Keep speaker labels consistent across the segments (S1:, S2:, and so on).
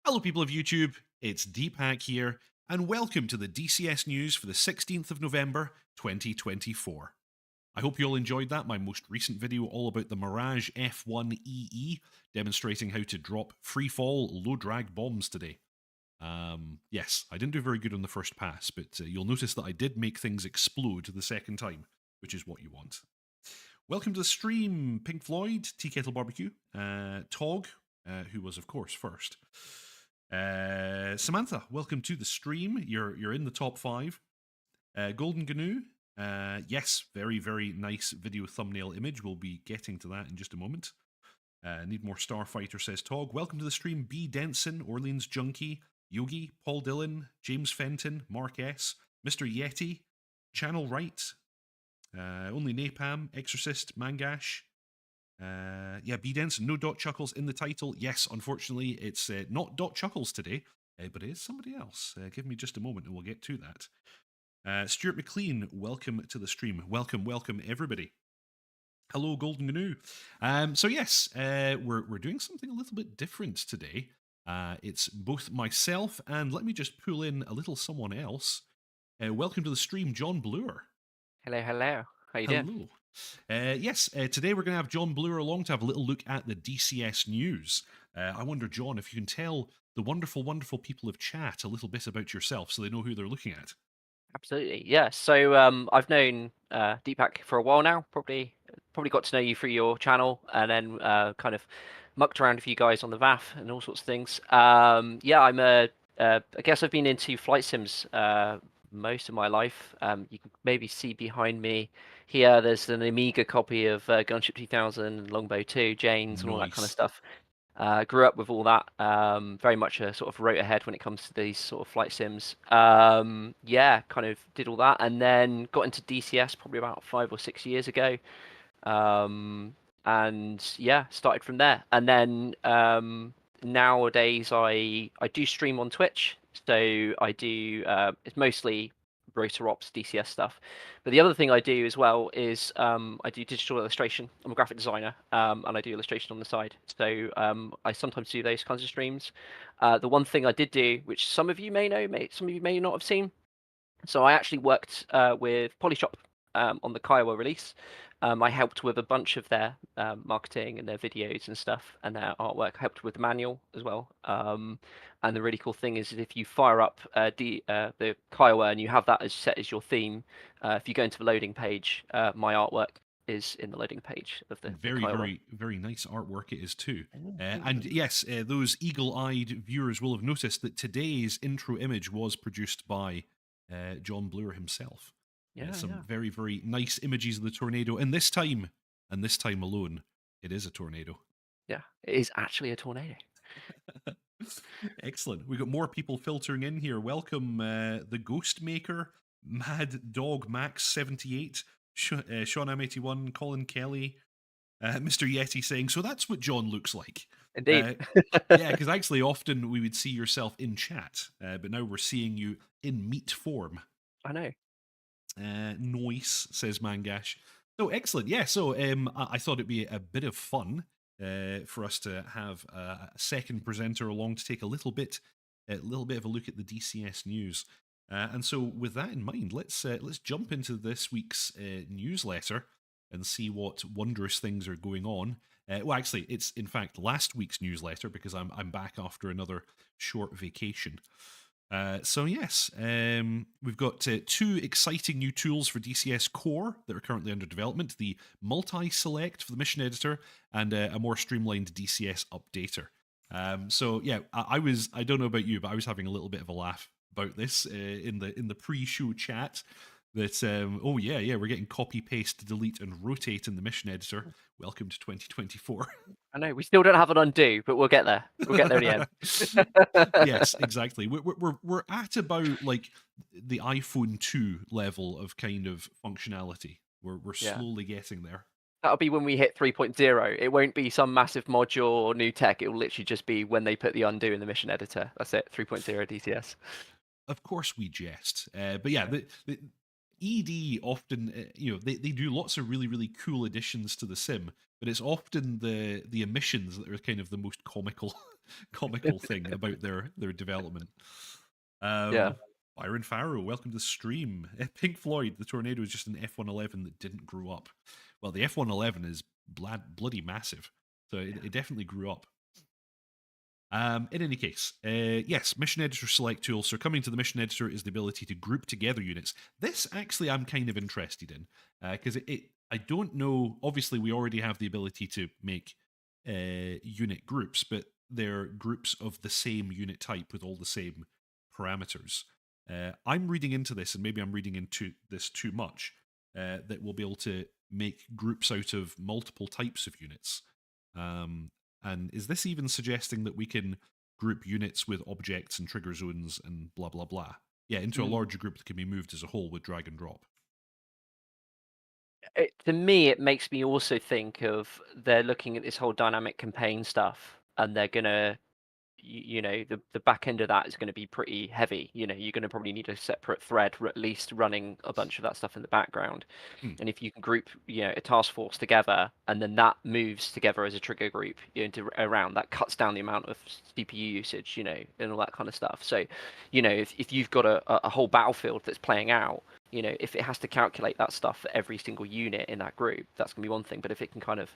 S1: Hello, people of YouTube. It's Deepak here, and welcome to the DCS news for the 16th of November, 2024. I hope you all enjoyed that, my most recent video all about the Mirage F1EE, demonstrating how to drop freefall low drag bombs today. Yes, I didn't do very good on the first pass, but you'll notice that I did make things explode the second time, which is what you want. Welcome to the stream, Pink Floyd, Tea Kettle Barbecue, Tog, who was, of course, first. Samantha, welcome to the stream. You're in the top 5. Golden Gnu, yes, very nice video thumbnail image. We'll be getting to that in just a moment. Need more Starfighter, says Tog. Welcome to the stream, B. Denson, Orleans Junkie, Yogi, Paul Dillon, James Fenton, Mark S, Mr. Yeti, Channel Right, Only Napalm, Exorcist, Mangash. Yeah, B Denson, no Dot Chuckles in the title. Yes, unfortunately, it's not Dot Chuckles today, but it is somebody else. Give me just a moment and we'll get to that. Stuart McLean, welcome to the stream. Welcome, everybody. Hello, Golden Gnu. So yes, we're doing something a little bit different today. It's both myself and let me just pull in a little someone else. Welcome to the stream, John Bluer.
S2: Hello. How you doing?
S1: Hello. Yes, today we're going to have John Bluer along to have a little look at the DCS news. I wonder, John, if you can tell the wonderful people of chat a little bit about yourself so they know who they're looking at.
S2: Absolutely, yeah. So I've known Deepak for a while now. Probably got to know you through your channel, and then kind of mucked around with you guys on the VAF and all sorts of things. Yeah, I guess I've been into flight sims most of my life. You can maybe see behind me here. There's an Amiga copy of Gunship 2000, Longbow 2, Janes, and all that kind of
S1: Nice.
S2: stuff. Grew up with all that. Very much a sort of rote ahead when it comes to these sort of flight sims. Yeah, kind of did all that, and then got into DCS probably about 5 or 6 years ago. And yeah, started from there. And then nowadays I do stream on Twitch. So I do it's mostly rotor ops DCS stuff. But the other thing I do as well is I do digital illustration. I'm a graphic designer, and I do illustration on the side. So I sometimes do those kinds of streams. The one thing I did do, which some of you may know, some of you may not have seen. So I actually worked with Polyshop on the Kiowa release. I helped with a bunch of their marketing and their videos and stuff and their artwork. I helped with the manual as well. And the really cool thing is if you fire up the Kiowa and you have that as set as your theme, if you go into the loading page, my artwork is in the loading page of the
S1: Very,
S2: Kiowa.
S1: very nice artwork it is too. And yes, those eagle-eyed viewers will have noticed that today's intro image was produced by John Bluer himself.
S2: Yeah,
S1: Some
S2: yeah.
S1: very nice images of the tornado, and this time alone, it is a tornado.
S2: Yeah, it is actually a tornado.
S1: Excellent. We've got more people filtering in here. Welcome, the Ghost Maker, Mad Dog Max 78, Sean M81, Colin Kelly, Mr. Yeti saying, so that's what John looks like.
S2: Indeed.
S1: Yeah, because actually often we would see yourself in chat, but now we're seeing you in meat form.
S2: I know.
S1: Noise, says Mangash. So excellent. Yeah, so I thought it'd be a bit of fun for us to have a second presenter along to take a little bit of a look at the DCS news. And so, with that in mind, let's jump into this week's newsletter and see what wondrous things are going on. Well, actually, it's in fact last week's newsletter because I'm back after another short vacation. So yes, we've got 2 exciting new tools for DCS Core that are currently under development: the multi-select for the mission editor and a more streamlined DCS updater. So yeah, I don't know about you, but I was having a little bit of a laugh about this in the pre-show chat. That oh yeah, we're getting copy, paste, delete, and rotate in the mission editor. Welcome to 2024.
S2: I know we still don't have an undo, but we'll get there. We'll get there in the end.
S1: Yes, exactly. We're at about like the iPhone 2 level of kind of functionality. We're
S2: Yeah.
S1: slowly getting there.
S2: That'll be when we hit 3.0. It won't be some massive module or new tech. It will literally just be when they put the undo in the mission editor. That's it. 3.0 DCS.
S1: Of course, we jest, but yeah, ED often, they do lots of really, really cool additions to the sim, but it's often the emissions that are kind of the most comical comical thing about their development.
S2: Yeah.
S1: Byron Farrow, welcome to the stream. Pink Floyd, the Tornado is just an F111 that didn't grow up. Well, the F111 is bloody massive, so it definitely grew up. In any case, yes, mission editor select tool. So coming to the mission editor is the ability to group together units. This actually I'm kind of interested in because I don't know. Obviously, we already have the ability to make unit groups, but they're groups of the same unit type with all the same parameters. I'm reading into this, and maybe I'm reading into this too much. That we'll be able to make groups out of multiple types of units. And is this even suggesting that we can group units with objects and trigger zones and blah, blah, blah? Yeah, into a larger group that can be moved as a whole with drag and drop.
S2: To me, it makes me also think of they're looking at this whole dynamic campaign stuff, and they're gonna, the back end of that is going to be pretty heavy. You're going to probably need a separate thread, at least running a bunch of that stuff in the background. And if you can group, a task force together, and then that moves together as a trigger group into around, that cuts down the amount of CPU usage, and all that kind of stuff. So, if you've got a whole battlefield that's playing out, if it has to calculate that stuff for every single unit in that group, that's going to be one thing. But if it can kind of,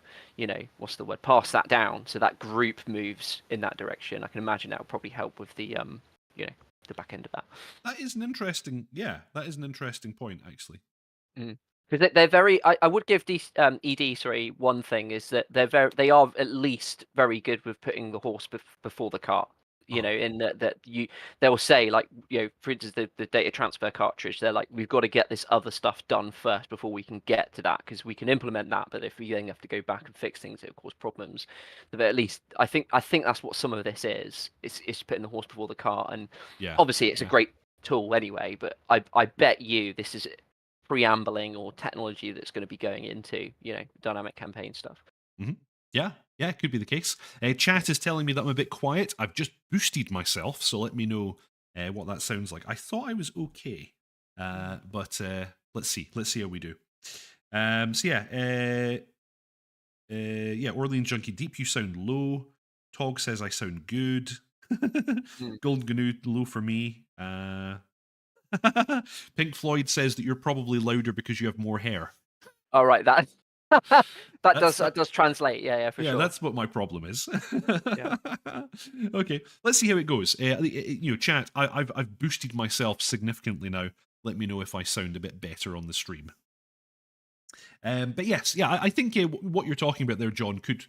S2: what's the word, pass that down so that group moves in that direction, I can imagine that would probably help with the, the back end of that.
S1: That is an interesting point, actually.
S2: Because they're very, I would give ED, sorry, one thing is that they are at least very good with putting the horse before the cart. In that they'll say, like, for instance, the data transfer cartridge, they're like, we've got to get this other stuff done first before we can get to that, because we can implement that, but if we then have to go back and fix things, it'll cause problems. But at least I think that's what some of this is. It's putting the horse before the cart, and obviously it's a great tool anyway. But I bet you this is preambling or technology that's going to be going into dynamic campaign stuff.
S1: Yeah, it could be the case. Chat is telling me that I'm a bit quiet. I've just boosted myself, so let me know what that sounds like. I thought I was okay, but let's see how we do. Orleans Junkie Deep, you sound low. Tog says I sound good. Golden Gnu, low for me. Pink Floyd says that you're probably louder because you have more hair.
S2: All right, that does translate. Yeah, for sure.
S1: Yeah, that's what my problem is.
S2: Yeah.
S1: Okay, let's see how it goes. Chat. I've boosted myself significantly now. Let me know if I sound a bit better on the stream. But yes, I think what you're talking about there, John, could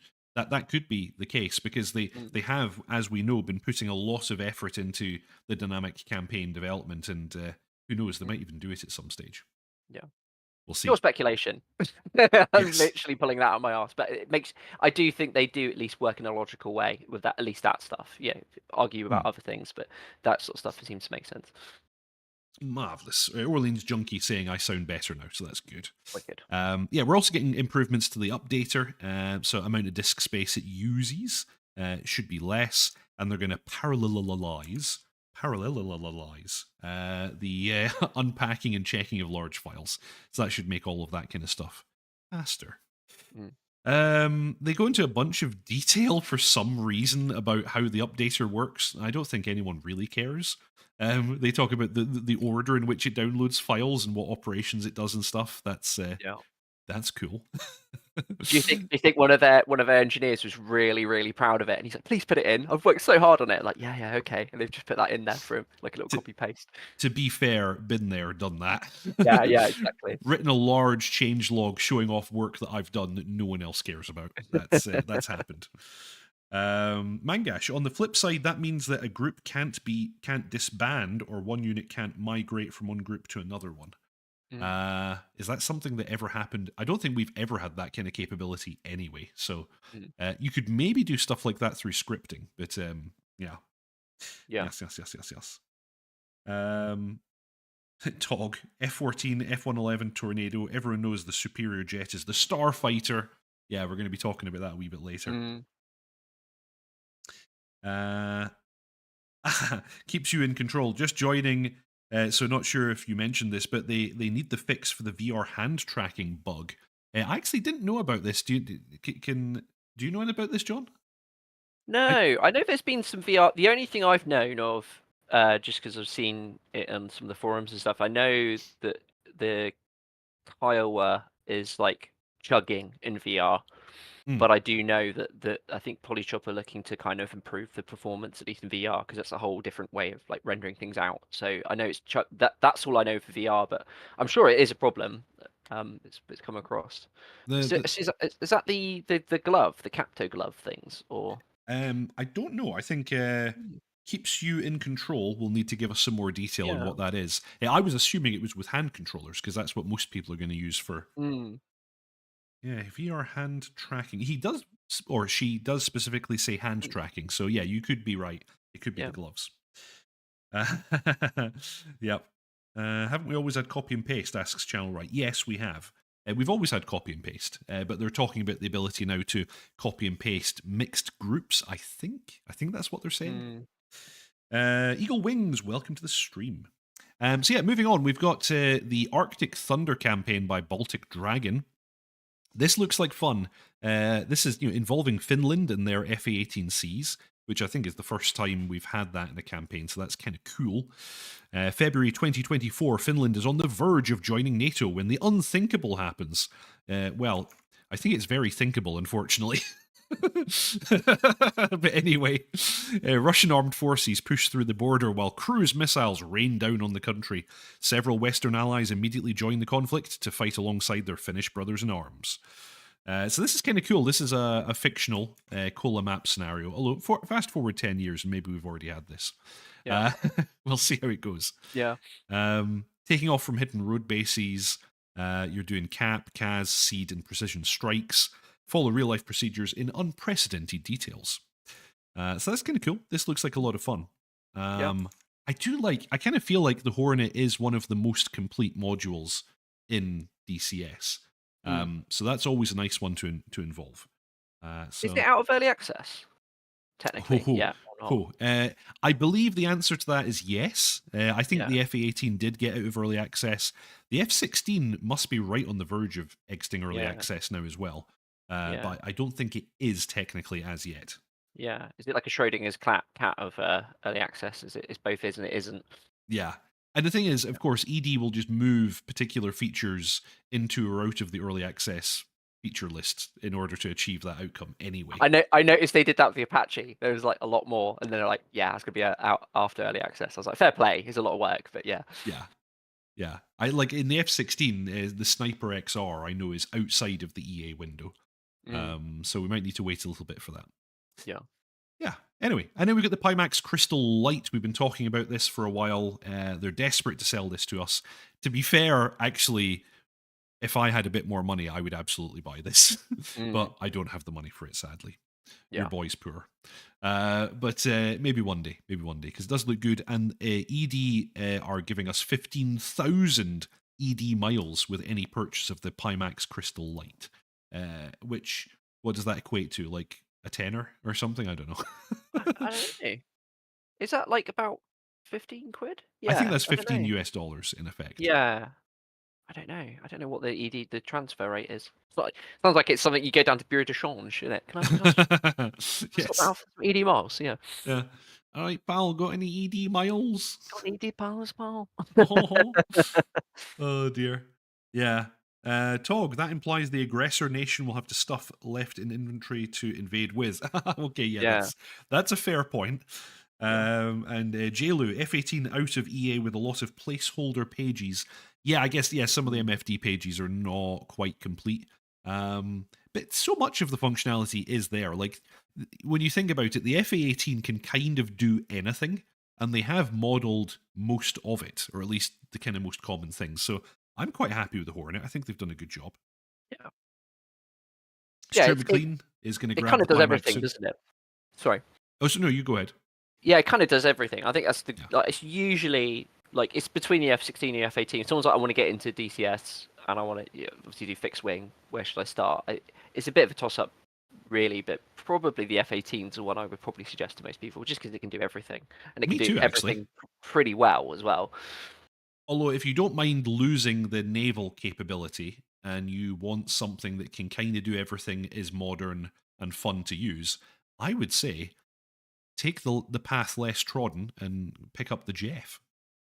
S1: be the case, because they have, as we know, been putting a lot of effort into the dynamic campaign development, and who knows, they might even do it at some stage.
S2: Yeah.
S1: We'll see.
S2: Pure speculation. I'm literally pulling that out of my arse, but I do think they do at least work in a logical way with that, at least that stuff. Argue about other things, but that sort of stuff seems to make sense.
S1: Marvelous. Orleans Junkie saying I sound better now, so that's good.
S2: Wicked.
S1: We're also getting improvements to the updater. So amount of disk space it uses should be less, and they're going to parallelize the unpacking and checking of large files. So that should make all of that kind of stuff faster. They go into a bunch of detail for some reason about how the updater works. I don't think anyone really cares. They talk about the order in which it downloads files and what operations it does and stuff. That's cool.
S2: Do you think one of their engineers was really, really proud of it, and he's like, please put it in, I've worked so hard on it. Like, yeah, okay, and they've just put that in there for him, like a little copy paste.
S1: To be fair, been there, done that.
S2: Yeah, exactly.
S1: Written a large change log showing off work that I've done that no one else cares about. That's happened. Mangash, on the flip side, that means that a group can't disband, or one unit can't migrate from one group to another one. Is that something that ever happened? I don't think we've ever had that kind of capability anyway. So you could maybe do stuff like that through scripting, but yeah. Yes. Tog, F-14, F-111 Tornado. Everyone knows the superior jet is the Starfighter. Yeah, we're going to be talking about that a wee bit later. Keeps you in control. Just joining. So not sure if you mentioned this, but they need the fix for the VR hand tracking bug. I actually didn't know about this. Do you know anything about this, John? I
S2: No, I know there's been some VR. The only thing I've known of, just because I've seen it on some of the forums and stuff, I know that the Kiowa is like chugging in VR.
S1: hmm.
S2: But I do know that I think Polyshop are looking to kind of improve the performance, at least in VR, because that's a whole different way of like rendering things out. So I know that's all I know for VR, but I'm sure it is a problem. It's come across.
S1: the the
S2: Is that the glove, the Capto glove things, or?
S1: I don't know. I think
S2: Hmm.
S1: keeps you in control. Will need to give us some more detail on
S2: Yeah.
S1: what that is. I was assuming it was with hand controllers because that's what most people are going to use for.
S2: Mm.
S1: Yeah, VR hand tracking. He does, or she does specifically say hand
S2: Mm.
S1: tracking. So yeah, you could be right. It could be the
S2: Yeah.
S1: gloves. Yep. Haven't we always had copy and paste? Asks Channel Right. Yes, we have. We've always had copy and paste, but they're talking about the ability now to copy and paste mixed groups. I think. I think that's what they're saying.
S2: Mm.
S1: Eagle Wings, welcome to the stream. So yeah, moving on, we've got the Arctic Thunder campaign by Baltic Dragon. This looks like fun. This is involving Finland and their FA-18Cs, which I think is the first time we've had that in a campaign, so that's kind of cool. February 2024, Finland is on the verge of joining NATO when the unthinkable happens. Well, I think it's very thinkable, unfortunately. But anyway, Russian armed forces push through the border while cruise missiles rain down on the country. Several Western allies immediately join the conflict to fight alongside their Finnish brothers in arms. So this is kind of cool. This is a fictional Cola map scenario. Although, fast forward 10 years, and maybe we've already had this.
S2: Yeah.
S1: We'll see how it goes.
S2: Yeah.
S1: Taking off from hidden road bases, you're doing cap, CAS, seed, and precision strikes. Follow real life procedures in unprecedented details. So that's kind of cool. This looks like a lot of fun.
S2: Yeah.
S1: I kind of feel like the Hornet is one of the most complete modules in DCS.
S2: Mm.
S1: So that's always a nice one to involve.
S2: Is it
S1: So,
S2: out of early access?
S1: ho,
S2: Technically,
S1: ho,
S2: yeah or not?
S1: ho. I believe the answer to that is yes. I think
S2: Yeah.
S1: the FA-18 did get out of early access. The F-16 must be right on the verge of exiting early
S2: Yeah.
S1: access now as well.
S2: Yeah.
S1: But I don't think it is technically as yet.
S2: Yeah. Is it like a Schrodinger's cat of early access? It's both is and it isn't.
S1: Yeah. And the thing is, of course, ED will just move particular features into or out of the early access feature list in order to achieve that outcome anyway.
S2: I noticed they did that with the Apache. There was like a lot more, and then they're like, yeah, it's gonna be out after early access. I was like, fair play. It's a lot of work, but yeah.
S1: Yeah. Yeah. I like in the F-16, the Sniper XR I know is outside of the EA window.
S2: Mm.
S1: So we might need to wait a little bit for that.
S2: Yeah.
S1: Yeah. Anyway, I know we've got the Pmax Crystal Light. We've been talking about this for a while. They're desperate to sell this to us. To be fair, actually, if I had a bit more money, I would absolutely buy this.
S2: Mm.
S1: But I don't have the money for it, sadly. Your
S2: Yeah.
S1: boy's poor. But maybe one day, because it does look good. And ED are giving us 15,000 ED miles with any purchase of the Pmax Crystal Light. Which, what does that equate to? Like a tenner or something? I don't know.
S2: I don't know. Is that like about 15 quid?
S1: I think
S2: Yeah.
S1: that's
S2: I don't
S1: 15
S2: know.
S1: US dollars in effect.
S2: Yeah. I don't know. I don't know what the transfer rate is. Sounds like it's something you go down to Bureau de Change, isn't it? Can I swap that
S1: Yes.
S2: out for some ED miles? Yeah.
S1: Yeah. All right, pal, got any ED miles?
S2: Got an ED miles, pal?
S1: Oh dear. Yeah. Tog, that implies the aggressor nation will have to stuff left in inventory to invade with. Okay, yeah,
S2: Yeah.
S1: that's a fair point.
S2: Yeah.
S1: And JLU, F-18 out of EA with a lot of placeholder pages. Yeah, I guess, yeah, some of the
S2: Mm.
S1: MFD pages are not quite complete. But so much of the functionality is there. Like, when you think about it, the FA-18 can kind of do anything, and they have modeled most of it, or at least the kind of most common things. So I'm quite happy with the Hornet. I think they've done a good job.
S2: Yeah. Yeah.
S1: Stuart McLean is going to
S2: It
S1: grab
S2: kind
S1: the
S2: of does
S1: Pimax
S2: everything,
S1: soon.
S2: doesn't it? Sorry.
S1: Oh, so no, you go ahead.
S2: Yeah, it kind of does everything. I think that's the
S1: Yeah.
S2: like, it's usually like it's between the F-16 and the F-18. If someone's like, I want to get into DCS and I want to obviously do fixed wing. Where should I start? It's a bit of a toss up, really, but probably the F-18 is the one I would probably suggest to most people, just because it can do everything and it can
S1: Me
S2: do
S1: too, actually.
S2: everything pretty well as well.
S1: Although, if you don't mind losing the naval capability and you want something that can kind of do everything, is modern and fun to use, I would say take the path less trodden and pick up the Jeff.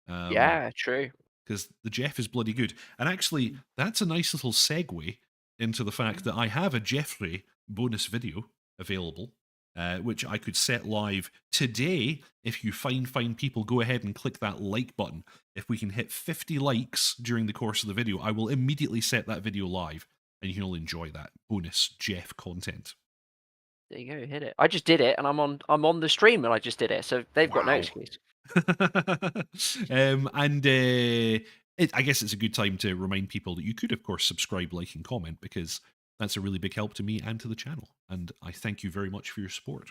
S2: Yeah, true.
S1: Because the Jeff is bloody good. And actually, that's a nice little segue into the fact that I have a Jeffrey bonus video available, which I could set live today. If you find people, go ahead and click that like button. If we can hit 50 likes during the course of the video, I will immediately set that video live, and you can all enjoy that bonus Jeff content.
S2: There you go, hit it. I just did it, and I'm on the stream, and I just did it, so they've got no
S1: Wow.
S2: excuse.
S1: I guess it's a good time to remind people that you could, of course, subscribe, like, and comment, because that's a really big help to me and to the channel. And I thank you very much for your support.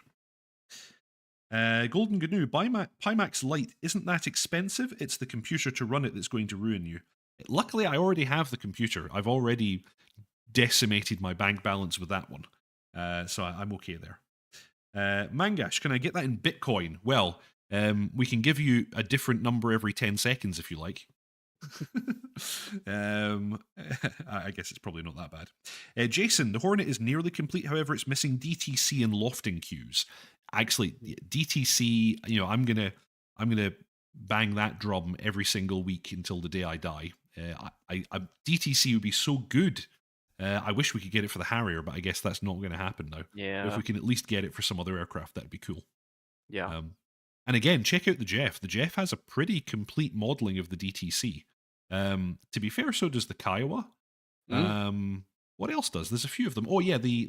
S1: Golden Gnu, Pmax Lite isn't that expensive. It's the computer to run it that's going to ruin you. Luckily, I already have the computer. I've already decimated my bank balance with that one. So I'm okay there. Mangash, can I get that in Bitcoin? Well, we can give you a different number every 10 seconds if you like. I guess it's probably not that bad. Jason, the Hornet is nearly complete. However, it's missing DTC and lofting queues. Actually, DTC, I'm gonna bang that drum every single week until the day I die. DTC would be so good. I wish we could get it for the Harrier, but I guess that's not going to happen now.
S2: Yeah.
S1: But if we can at least get it for some other aircraft, that'd be cool.
S2: Yeah.
S1: And again, check out the Jeff. The Jeff has a pretty complete modeling of the DTC. To be fair, so does the Kiowa. What else does? There's a few of them. Oh yeah, the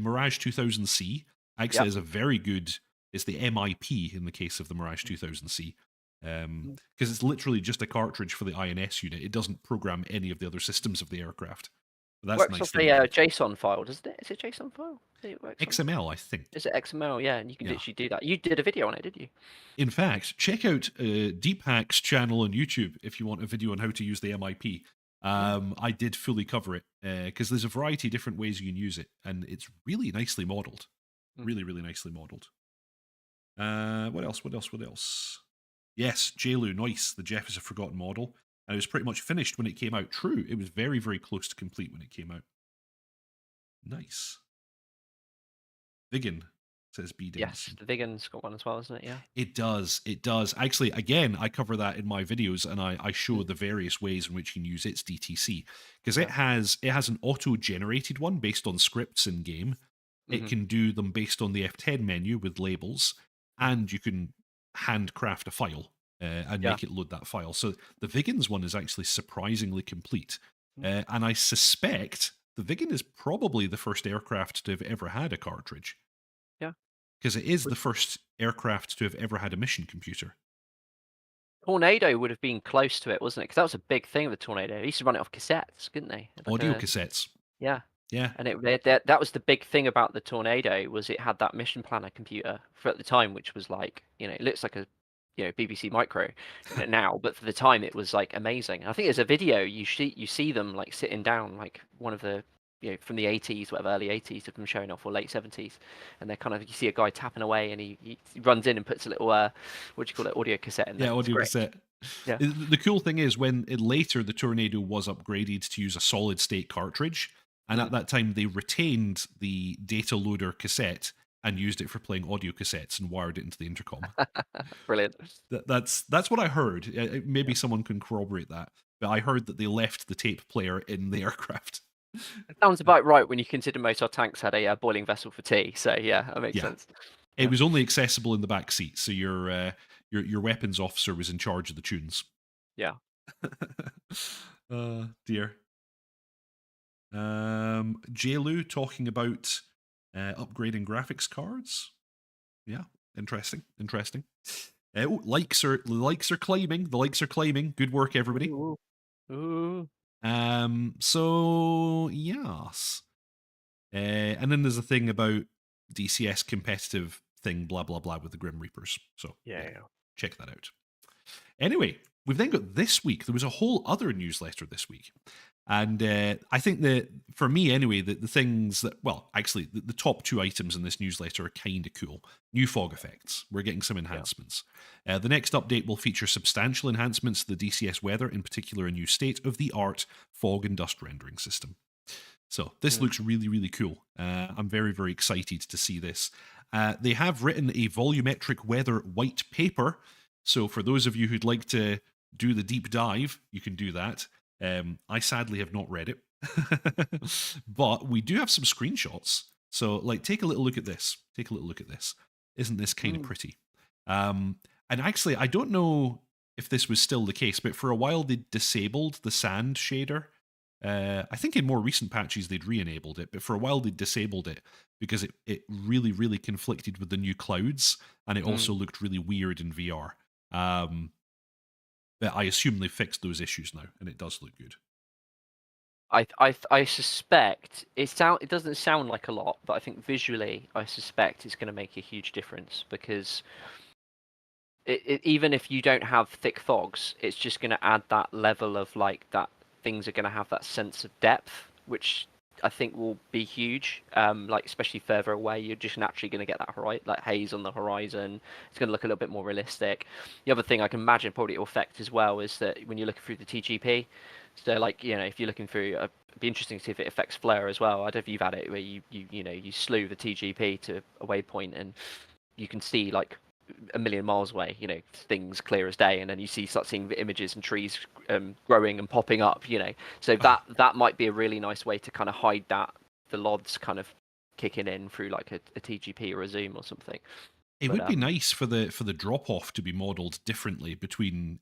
S1: Mirage 2000C actually is a very good. It's the MIP in the case of the Mirage 2000C. Because it's literally just a cartridge for the INS unit. It doesn't program any of the other systems of the aircraft. That's
S2: works
S1: nice.
S2: Off a JSON file, doesn't it? Is it JSON file? It works
S1: XML, I think.
S2: Is it XML? Yeah, and you can literally do that. You did a video on it, did you?
S1: In fact, check out Deep Hack's channel on YouTube if you want a video on how to use the MIP. I did fully cover it because there's a variety of different ways you can use it, and it's really nicely modeled. Really, really nicely modeled. What else? Yes, JLU, nice. The Jeff is a forgotten model. And it was pretty much finished when it came out. True, it was very, very close to complete when it came out. Nice. Vigan, says B.
S2: Yes, the Vigan's got one as well, isn't it? Yeah.
S1: It does. Actually, again, I cover that in my videos, and I show the various ways in which you can use its DTC. Because it has an auto-generated one based on scripts in-game. It can do them based on the F10 menu with labels, and you can handcraft a file. And make it load that file. So the Vigans one is actually surprisingly complete. And I suspect the Vigan is probably the first aircraft to have ever had a cartridge.
S2: Yeah.
S1: Because it is the first aircraft to have ever had a mission computer.
S2: Tornado would have been close to it, wasn't it? Because that was a big thing with Tornado. They used to run it off cassettes, couldn't they?
S1: Audio cassettes.
S2: Yeah.
S1: Yeah.
S2: And that was the big thing about the Tornado, was it had that mission planner computer for at the time, which was like, it looks like a BBC Micro now, but for the time it was like amazing. I think there's a video you see them like sitting down, like one of the from the 80s, whatever, early 80s of them showing off, or late 70s, and they're you see a guy tapping away, and he runs in and puts a little what do you call it, audio cassette in there.
S1: Yeah, audio cassette. Yeah. The cool thing is when later the Tornado was upgraded to use a solid state cartridge, and at that time they retained the data loader cassette and used it for playing audio cassettes and wired it into the intercom.
S2: Brilliant.
S1: That's what I heard. Maybe someone can corroborate that, but I heard that they left the tape player in the aircraft.
S2: It sounds about right when you consider most our tanks had a boiling vessel for tea. So yeah, that makes sense.
S1: It was only accessible in the back seat, so your weapons officer was in charge of the tunes.
S2: Yeah.
S1: Dear. JLU talking about upgrading graphics cards. Yeah, interesting. Likes are climbing. The likes are climbing. Good work, everybody.
S2: Ooh.
S1: So yes. And then there's a thing about DCS competitive thing, blah blah blah, with the Grim Reapers. So yeah, check that out. Anyway, we've then got this week. There was a whole other newsletter this week. And I think that, for me anyway, the things that, well, actually, the top two items in this newsletter are kind of cool. New fog effects. We're getting some
S2: Yeah.
S1: enhancements. The next update will feature substantial enhancements to the DCS weather, in particular a new state-of-the-art fog and dust rendering system. So this
S2: Mm.
S1: looks really, really cool. I'm very, very excited to see this. They have written a volumetric weather white paper. So for those of you who'd like to do the deep dive, you can do that. I sadly have not read it, but we do have some screenshots. So, like, take a little look at this. Take a little look at this. Isn't this kind of
S2: Mm.
S1: pretty? And actually, I don't know if this was still the case, but for a while they disabled the sand shader. I think in more recent patches they'd re-enabled it, but for a while they disabled it because it really, really conflicted with the new clouds, and it also
S2: Mm.
S1: looked really weird in VR. But I assume they fixed those issues now, and it does look good.
S2: I suspect it doesn't sound like a lot, but I think visually I suspect it's going to make a huge difference because even if you don't have thick fogs, it's just going to add that level of like that things are going to have that sense of depth, which I think will be huge. Like especially further away, you're just naturally going to get that like haze on the horizon. It's going to look a little bit more realistic. The other thing I can imagine probably it will affect as well is that when you're looking through the TGP, so like if you're looking through, it'd be interesting to see if it affects flare as well. I don't know if you've had it where you slew the TGP to a waypoint and you can see like a million miles away, things clear as day, and then start seeing the images and trees growing and popping up. So that might be a really nice way to kind of hide that the LODs kind of kicking in through like a TGP or a Zoom or something.
S1: It
S2: But
S1: would be nice for the drop off to be modelled differently between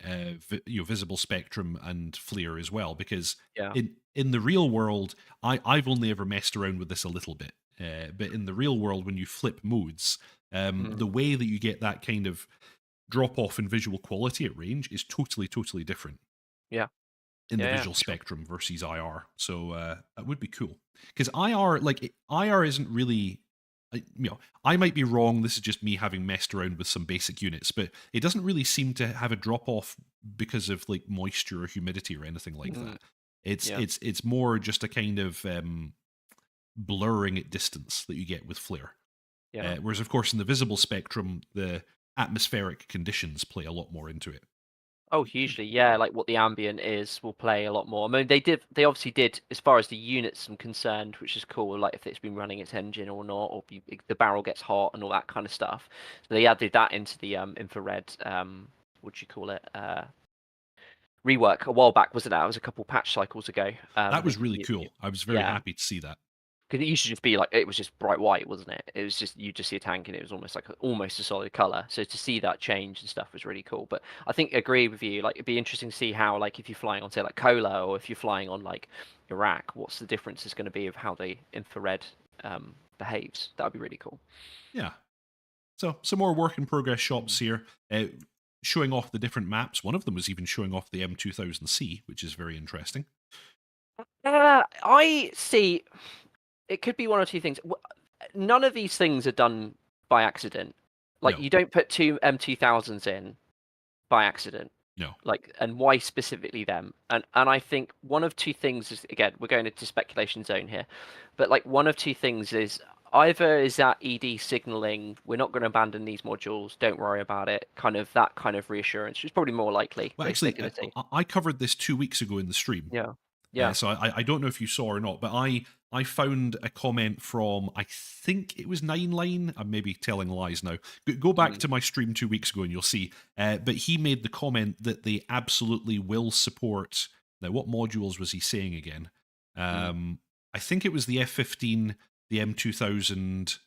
S1: visible spectrum and FLIR as well, because
S2: yeah.
S1: in the real world, I've only ever messed around with this a little bit, but in the real world, when you flip modes,
S2: Mm.
S1: the way that you get that kind of drop off in visual quality at range is totally different
S2: Yeah.
S1: in the
S2: Yeah,
S1: visual
S2: for sure.
S1: spectrum versus IR. So that would be cool, because IR, IR isn't really. I might be wrong. This is just me having messed around with some basic units, but it doesn't really seem to have a drop off because of like moisture or humidity or anything like
S2: Mm.
S1: that. It's
S2: Yeah.
S1: it's more just a kind of blurring at distance that you get with FLIR.
S2: Yeah.
S1: Whereas, of course, in the visible spectrum, the atmospheric conditions play a lot more into it.
S2: Oh, hugely, yeah. Like what the ambient is will play a lot more. I mean, they obviously did as far as the units are concerned, which is cool. Like if it's been running its engine or not, or the barrel gets hot and all that kind of stuff. So they added that into the infrared. What do you call it? Rework a while back, wasn't it? It was a couple patch cycles ago. I
S1: That was
S2: think.
S1: really cool. I was very
S2: Yeah.
S1: happy to see that.
S2: Because it used to just be like it was just bright white, wasn't it? It was just you just see a tank and it was almost like almost a solid color. So to see that change and stuff was really cool. But I think agree with you. Like it'd be interesting to see how like if you're flying on say like Kola or if you're flying on like Iraq, what's the difference is going to be of how the infrared behaves. That would be really cool.
S1: Yeah. So some more work in progress shots here, showing off the different maps. One of them was even showing off the M2000C, which is very interesting.
S2: I see. It could be one or two things. None of these things are done by accident. Like
S1: No,
S2: you don't put two M2000s in by accident.
S1: no.
S2: Like, and why specifically them? And I think one of two things is, again, we're going into speculation zone here, but like one of two things is either is that ED signaling we're not going to abandon these modules, don't worry about it, kind of that kind of reassurance, which is probably more likely
S1: Well,
S2: they're
S1: actually,
S2: going to see.
S1: I covered this 2 weeks ago in the stream.
S2: Yeah, yeah.
S1: So I don't know if you saw or not, but I found a comment from, I think it was Nine Line. I'm maybe telling lies now. Go back
S2: Mm,
S1: to my stream 2 weeks ago and you'll see. But he made the comment that they absolutely will support. Now, what modules was he saying again?
S2: mm.
S1: I think it was the F-15, the M2000,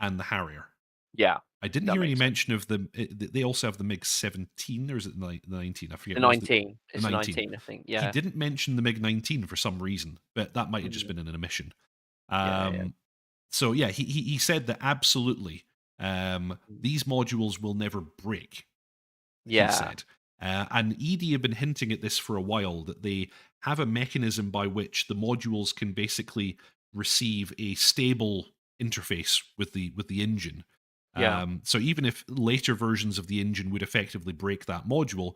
S1: and the Harrier.
S2: Yeah,
S1: I didn't
S2: that
S1: hear any
S2: makes sense.
S1: mention of them. They also have the MiG 17, or is it the 19? I forget.
S2: The
S1: What was the
S2: 19,
S1: the
S2: it's the
S1: 19?
S2: 19, I think.
S1: He
S2: Yeah.
S1: didn't mention the MiG 19 for some reason, but that might have just
S2: Mm,
S1: been in an omission.
S2: yeah, yeah.
S1: Um, so yeah, he said that absolutely
S2: Mm.
S1: these modules will never break. He
S2: Yeah,
S1: said, and ED have been hinting at this for a while, that they have a mechanism by which the modules can basically receive a stable interface with the engine.
S2: Yeah.
S1: So even if later versions of the engine would effectively break that module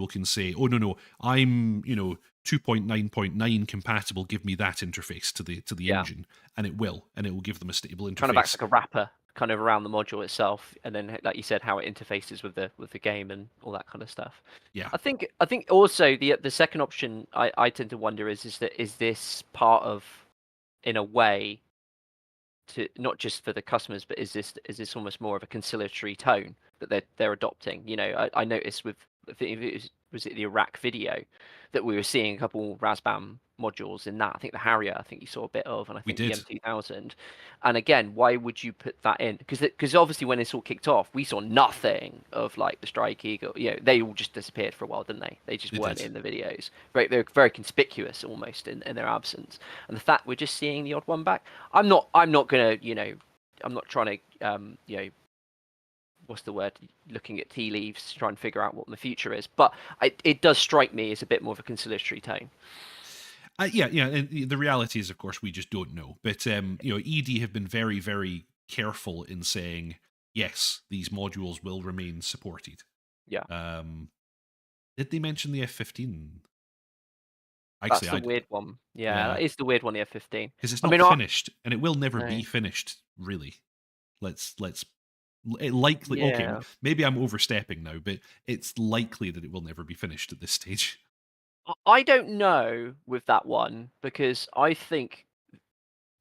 S1: can say, "Oh no, I'm 2.9.9 compatible. Give me that interface to the
S2: Yeah.
S1: engine," and it will give them a stable
S2: Kind of acts
S1: interface.
S2: like a wrapper kind of around the module itself, and then like you said, how it interfaces with the game and all that kind of stuff.
S1: Yeah,
S2: I think also the second option I tend to wonder is this part of, in a way, to not just for the customers, but is this almost more of a conciliatory tone that they're adopting? I noticed with, I think was it the Iraq video, that we were seeing a couple Razbam modules in that. I think the Harrier, I think you saw a bit of, and I
S1: we
S2: think the
S1: did.
S2: M2000. And again, why would you put that in? Because obviously when this all kicked off, we saw nothing of like the Strike Eagle. They all just disappeared for a while, didn't they? They just
S1: They
S2: weren't
S1: did.
S2: in the videos. They're very conspicuous almost in their absence. And the fact we're just seeing the odd one back, I'm not gonna, I'm not trying to, what's the word? Looking at tea leaves to try and figure out what the future is. But it does strike me as a bit more of a conciliatory tone.
S1: Yeah. And the reality is, of course, we just don't know. But ED have been very, very careful in saying yes, these modules will remain supported.
S2: Yeah,
S1: Um, did they mention the F-15?
S2: that's
S1: Actually,
S2: the weird one. Yeah,
S1: yeah,
S2: that is the weird one. The F-15.
S1: because it's
S2: I
S1: not
S2: mean,
S1: finished, and it will never
S2: no,
S1: be finished. Really, let's it likely. Okay,
S2: yeah.
S1: maybe I'm overstepping now, but it's likely that it will never be finished at this stage.
S2: I don't know with that one because I think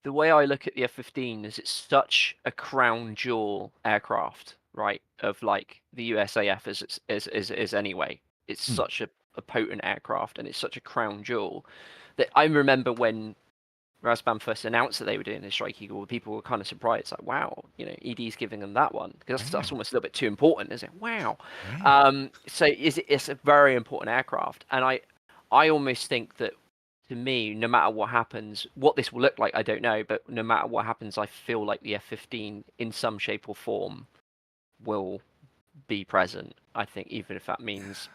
S2: the way I look at the F-15 is it's such a crown jewel aircraft, right? Of like the USAF is anyway. It's
S1: Hmm.
S2: such a potent aircraft and it's such a crown jewel that I remember when Razbam first announced that they were doing this Strike Eagle, people were kind of surprised, like, wow, ED's giving them that one because that's
S1: Wow,
S2: almost a little bit too important, isn't it? Wow.
S1: wow.
S2: So it's a very important aircraft, and I almost think that, to me, no matter what happens, what this will look like, I don't know, but no matter what happens, I feel like the F-15 in some shape or form will be present. I think even if that means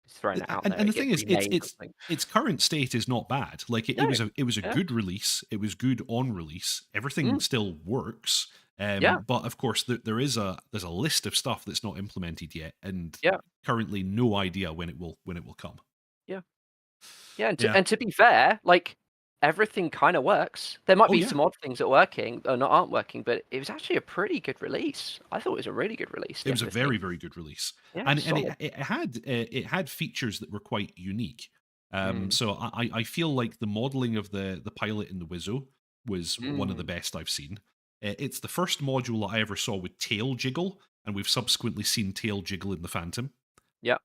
S2: throwing it out
S1: and
S2: there,
S1: and the
S2: it
S1: thing
S2: gets
S1: is, it's
S2: remade or
S1: it's
S2: something.
S1: its current state is not bad. Like
S2: No,
S1: it was a
S2: yeah,
S1: good release. It was good on release. Everything
S2: mm,
S1: still works.
S2: yeah,
S1: But of course, there's a list of stuff that's not implemented yet, and
S2: yeah,
S1: currently no idea when it will come.
S2: yeah. Yeah, and to
S1: Yeah.
S2: and to be fair, like, everything kinda works. There might
S1: Oh
S2: be
S1: yeah.
S2: some odd things that are working or not aren't working, but it was actually a pretty good release. I thought it was a really good release,
S1: It
S2: the
S1: was a very,
S2: F-15.
S1: very good release,
S2: Yeah,
S1: and
S2: solid.
S1: it had features that were quite unique.
S2: Mm,
S1: So I feel like the modeling of the pilot in the Wizzo was one of the
S2: mm,
S1: best I've seen. It's the first module that I ever saw with tail jiggle, and we've subsequently seen tail jiggle in the Phantom.
S2: yeah,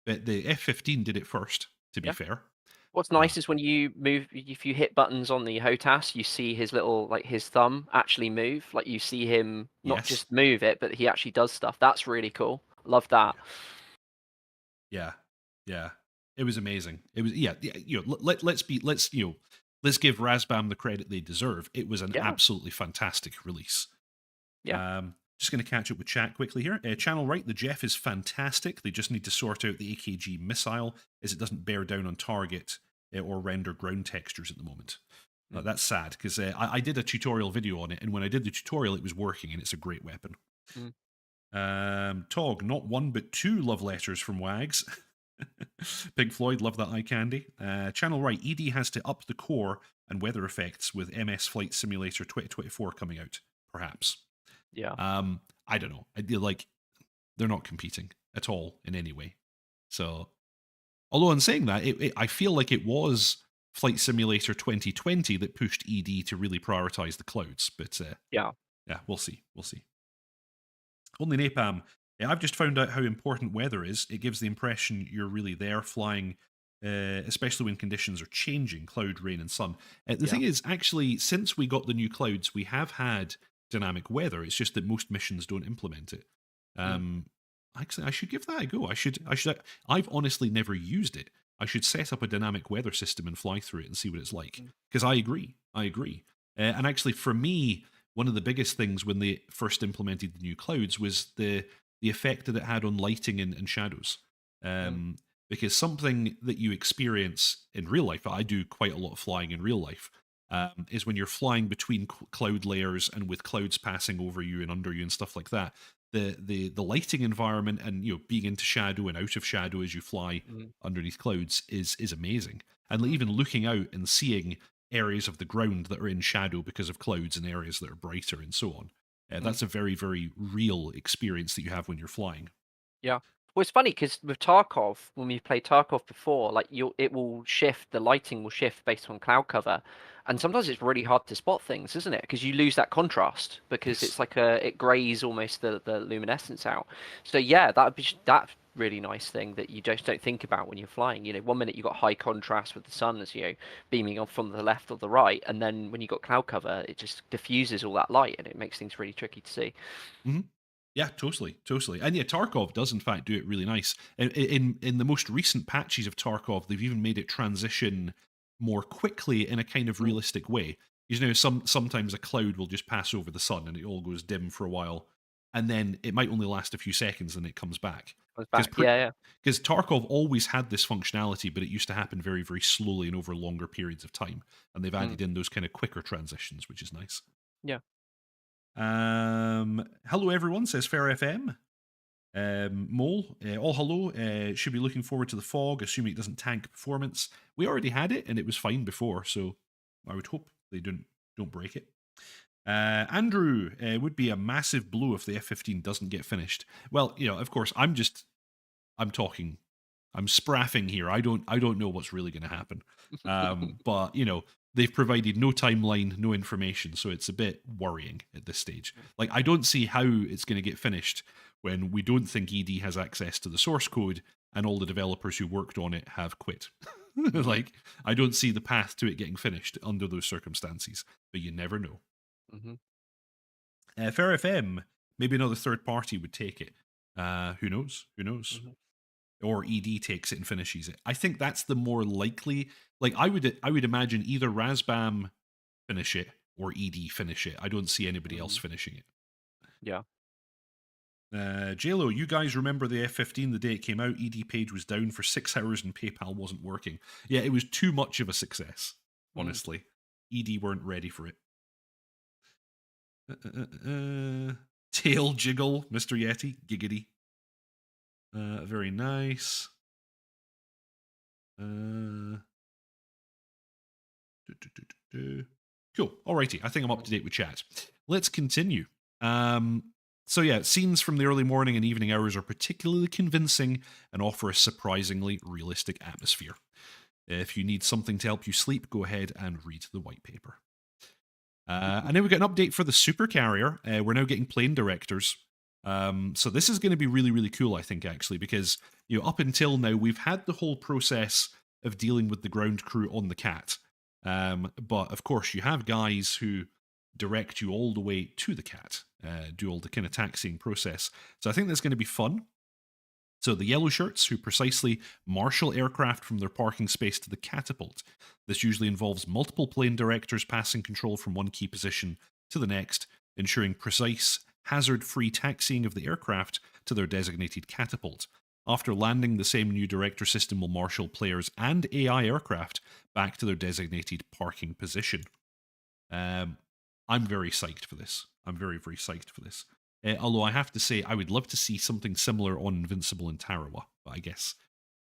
S1: But the F-15 did it first. To be
S2: yeah.
S1: fair,
S2: What's
S1: uh,
S2: nice is when you move if you hit buttons on the HOTAS, you see his little like, his thumb actually move. Like, you see him not
S1: yes,
S2: just move it, but he actually does stuff. That's really cool. Love that.
S1: yeah, yeah. It was amazing. It was yeah. Let's give Razbam the credit they deserve. It was an
S2: Yeah,
S1: absolutely fantastic release.
S2: yeah,
S1: Just going to catch up with chat quickly here. Channel right, the Jeff is fantastic. They just need to sort out the AKG missile as it doesn't bear down on target or render ground textures at the moment.
S2: mm,
S1: That's sad because I did a tutorial video on it, and when I did the tutorial, it was working, and it's a great weapon.
S2: mm,
S1: Tog, not one but two love letters from Wags. Pink Floyd, love that eye candy. Channel right, ED has to up the core and weather effects with MS Flight Simulator 2024 coming out, perhaps.
S2: yeah,
S1: I don't know. I feel like they're not competing at all in any way. So, although in saying that, I feel like it was Flight Simulator 2020 that pushed ED to really prioritize the clouds. But
S2: yeah,
S1: yeah, we'll see. We'll see. Only Napalm. I've just found out how important weather is. It gives the impression you're really there flying, especially when conditions are changing cloud, rain, and sun. The
S2: yeah,
S1: thing is, actually, since we got the new clouds, we have had dynamic weather. It's just that most missions don't implement it.
S2: mm,
S1: Um, actually, I should give that a go. I should. I've honestly never used it. I should set up a dynamic weather system and fly through it and see what it's like.
S2: mm,
S1: Because I agree. I agree. And actually, for me, one of the biggest things when they first implemented the new clouds was the effect that it had on lighting and shadows.
S2: mm,
S1: Because something that you experience in real life, I do quite a lot of flying in real life. is when you're flying between cloud layers and with clouds passing over you and under you and stuff like that. The lighting environment and being into shadow and out of shadow as you fly
S2: Mm.
S1: underneath clouds is amazing. And
S2: Mm.
S1: even looking out and seeing areas of the ground that are in shadow because of clouds and areas that are brighter and so on.
S2: Mm.
S1: That's a very, very real experience that you have when you're flying.
S2: Yeah. Well, it's funny because with Tarkov, when we played Tarkov before, like it will shift, the lighting will shift based on cloud cover, and sometimes it's really hard to spot things, isn't it? Because you lose that contrast because
S1: Yes.
S2: it's like it grays almost the luminescence out. So yeah, that would be that really nice thing that you just don't think about when you're flying. You know, one minute you got high contrast with the sun as beaming off from the left or the right, and then when you got cloud cover, it just diffuses all that light and it makes things really tricky to see.
S1: Hmm. Yeah, totally, totally. And yeah, Tarkov does in fact do it really nice. In the most recent patches of Tarkov, they've even made it transition more quickly in a kind of
S2: Mm.
S1: realistic way. You know, sometimes a cloud will just pass over the sun and it all goes dim for a while, and then it might only last a few seconds and it comes back.
S2: Comes
S1: Because
S2: back. Yeah, yeah.
S1: because Tarkov always had this functionality, but it used to happen very, very slowly and over longer periods of time. And they've
S2: Mm.
S1: added in those kind of quicker transitions, which is nice.
S2: Yeah.
S1: Hello everyone, says Fair FM. Mole, all hello. Should be looking forward to the fog, assuming it doesn't tank performance. We already had it, and it was fine before, so I would hope they don't break it. Andrew, would be a massive blow if the F-15 doesn't get finished. Well, of course, I'm talking, I'm spraffing here. I don't know what's really going to happen. But they've provided no timeline, no information, so it's a bit worrying at this stage. Like, I don't see how it's going to get finished when we don't think ED has access to the source code and all the developers who worked on it have quit.
S2: Mm.
S1: Like, I don't see the path to it getting finished under those circumstances, but you never know.
S2: Mm-hmm.
S1: Fair FM, maybe another third party would take it. Who knows? Who knows?
S2: Mm-hmm.
S1: Or ED takes it and finishes it. I think that's the more likely. Like, I would imagine either Razbam finish it or ED finish it. I don't see anybody else
S2: Mm-hmm.
S1: finishing it.
S2: Yeah.
S1: JLo, you guys remember the F-15 the day it came out? ED page was down for 6 hours and PayPal wasn't working. Yeah, it was too much of a success,
S2: Mm.
S1: honestly. ED weren't ready for it. Tail jiggle, Mr. Yeti, giggity. Very nice. Cool. Alrighty, I think I'm up to date with chat. Let's continue. So yeah, scenes from the early morning and evening hours are particularly convincing and offer a surprisingly realistic atmosphere. If you need something to help you sleep, go ahead and read the white paper. And then we got an update for the supercarrier. We're now getting plane directors. So this is going to be really, really cool, I think, actually, because up until now we've had the whole process of dealing with the ground crew on the cat. But of course, you have guys who direct you all the way to the cat, do all the kind of taxiing process. So I think that's going to be fun. So the yellow shirts, who precisely marshal aircraft from their parking space to the catapult. This usually involves multiple plane directors passing control from one key position to the next, ensuring precise, hazard-free taxiing of the aircraft to their designated catapult. After landing, the same new director system will marshal players and AI aircraft back to their designated parking position. I'm very psyched for this. I'm very, very psyched for this. Although I have to say, I would love to see something similar on Invincible and Tarawa, but I guess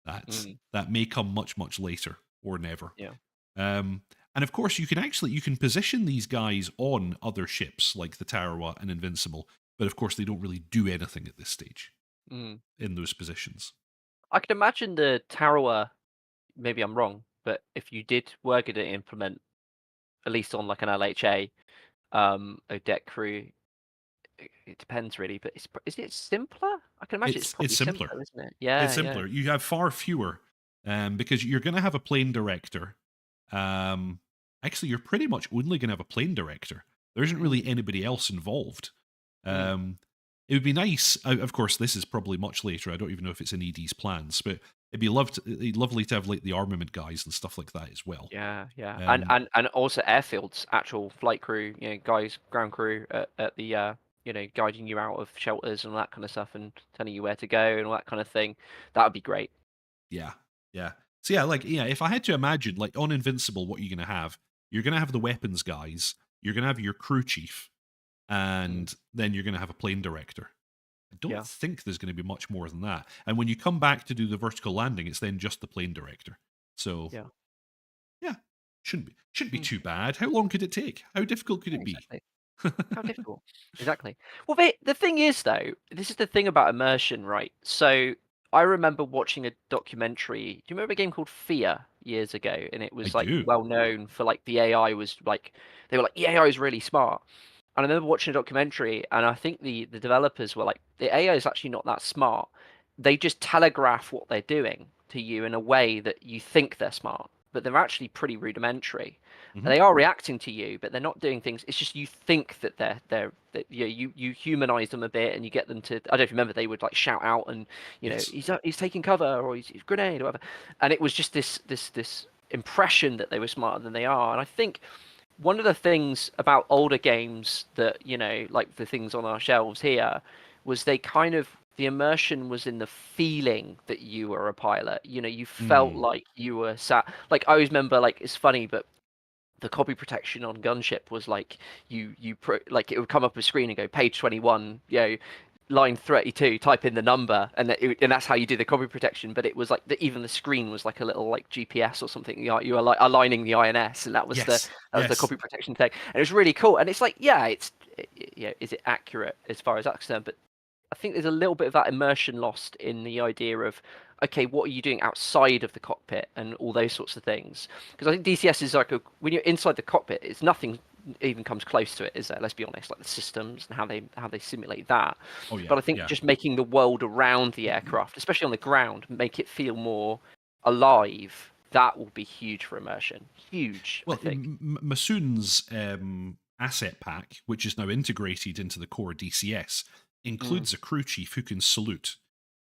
S2: Mm.
S1: that may come much, much later or never.
S2: Yeah.
S1: And of course, you can position these guys on other ships like the Tarawa and Invincible, but of course, they don't really do anything at this stage
S2: Mm.
S1: in those positions.
S2: I can imagine the Tarawa. Maybe I'm wrong, but if you were going to implement, at least on like an LHA, a deck crew, it depends really. But is it simpler? I can imagine it's
S1: It's
S2: probably
S1: simpler.
S2: simpler, isn't it?
S1: It's
S2: Yeah, yeah.
S1: simpler. You have far fewer because you're going to have a plane director. Um, Actually, you're pretty much only going to have a plane director. There isn't
S2: Mm.
S1: really anybody else involved.
S2: Mm.
S1: It would be nice. Of course, this is probably much later. I don't even know if it's in ED's plans, but it'd lovely to have like the armament guys and stuff like that as well.
S2: Yeah, yeah, and
S1: Um,
S2: and and also airfields, actual flight crew, guys, ground crew at the guiding you out of shelters and all that kind of stuff, and telling you where to go and all that kind of thing. That would be great.
S1: yeah, yeah. So yeah, like if I had to imagine, like on Invincible, what you're going to have, you're going to have the weapons guys, you're going to have your crew chief, and then you're going to have a plane director. I don't think there's going to be much more than that. And when you come back to do the vertical landing, it's then just the plane director. So yeah, shouldn't be too bad. How long could it take? How difficult could it be?
S2: Exactly. How difficult? Exactly. Well, the thing is, though, this is the thing about immersion, right? So I remember watching a documentary. Do you remember a game called Fear years ago? And it
S1: I
S2: was like
S1: do.
S2: well known for like the AI was like they were like the AI is really smart. And I remember watching a documentary, and I think the developers were like the AI is actually not that smart. They just telegraph what they're doing to you in a way that you think they're smart, but they're actually pretty rudimentary.
S1: Mhm.
S2: They are reacting to you, but they're not doing things. It's just you think that they're that you humanize them a bit, and you get them to. I don't know if you remember they would like shout out and
S1: Yes.
S2: he's taking cover or he's grenade or whatever, and it was just this impression that they were smarter than they are. And I think one of the things about older games that like the things on our shelves here was they kind of the immersion was in the feeling that you were a pilot. You felt like you were sat. Like I always remember, like it's funny, but the copy protection on Gunship was like like it would come up a screen and go page 21, line 32, type in the number, and that's how you do the copy protection. But it was like even the screen was like a little like GPS or something. You were like aligning the INS, and that was
S1: Yes.
S2: the copy protection thing, and it was really cool. And it's like, is it accurate as far as that's concerned? But I think there's a little bit of that immersion lost in the idea of, okay, what are you doing outside of the cockpit and all those sorts of things? Because I think DCS is like when you're inside the cockpit, it's nothing even comes close to it, is there? Let's be honest, like the systems and how they simulate that.
S1: Oh yeah.
S2: But I think
S1: Yeah.
S2: just making the world around the aircraft, especially on the ground, make it feel more alive. That will be huge for immersion. Huge, I
S1: Well,
S2: think.
S1: Masoon's asset pack, which is now integrated into the core DCS, includes a crew chief who can salute.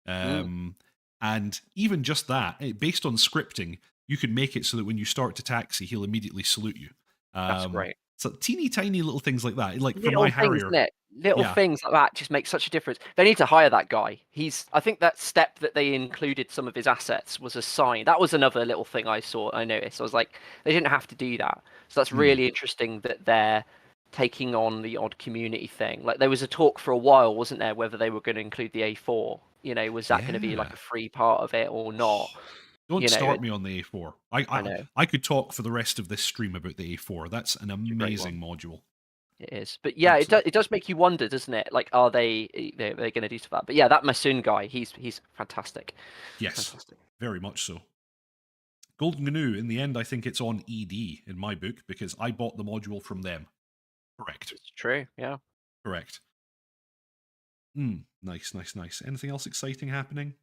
S2: Mm,
S1: And even just that, based on scripting, you can make it so that when you start to taxi, he'll immediately salute you.
S2: that's great.
S1: So teeny tiny little things like that. Like for my
S2: Little things, isn't
S1: Harrier,
S2: it? Little
S1: yeah.
S2: things like that just make such a difference. They need to hire that guy. I think that step that they included some of his assets was a sign. That was another little thing I noticed. I was like, they didn't have to do that. So that's
S1: Hmm.
S2: really interesting that they're taking on the odd community thing. Like there was a talk for a while, wasn't there, whether they were going to include the A4. Was that going to be like
S1: Yeah.
S2: a free part of it or not?
S1: Don't
S2: You know,
S1: start
S2: it,
S1: me on the A4.
S2: I know
S1: I could talk for the rest of this stream about the A4. That's an
S2: it's a great one.
S1: amazing module.
S2: It is, but yeah,
S1: Absolutely.
S2: it does make you wonder, doesn't it? Like, are they're going to do stuff like that? But yeah, that Masoon guy, he's fantastic,
S1: Yes,
S2: fantastic.
S1: very much so. Golden Gnu, in the end, I think it's on ED in my book because I bought the module from them. Correct.
S2: It's true, yeah.
S1: Correct. Nice, nice, nice. Anything else exciting happening?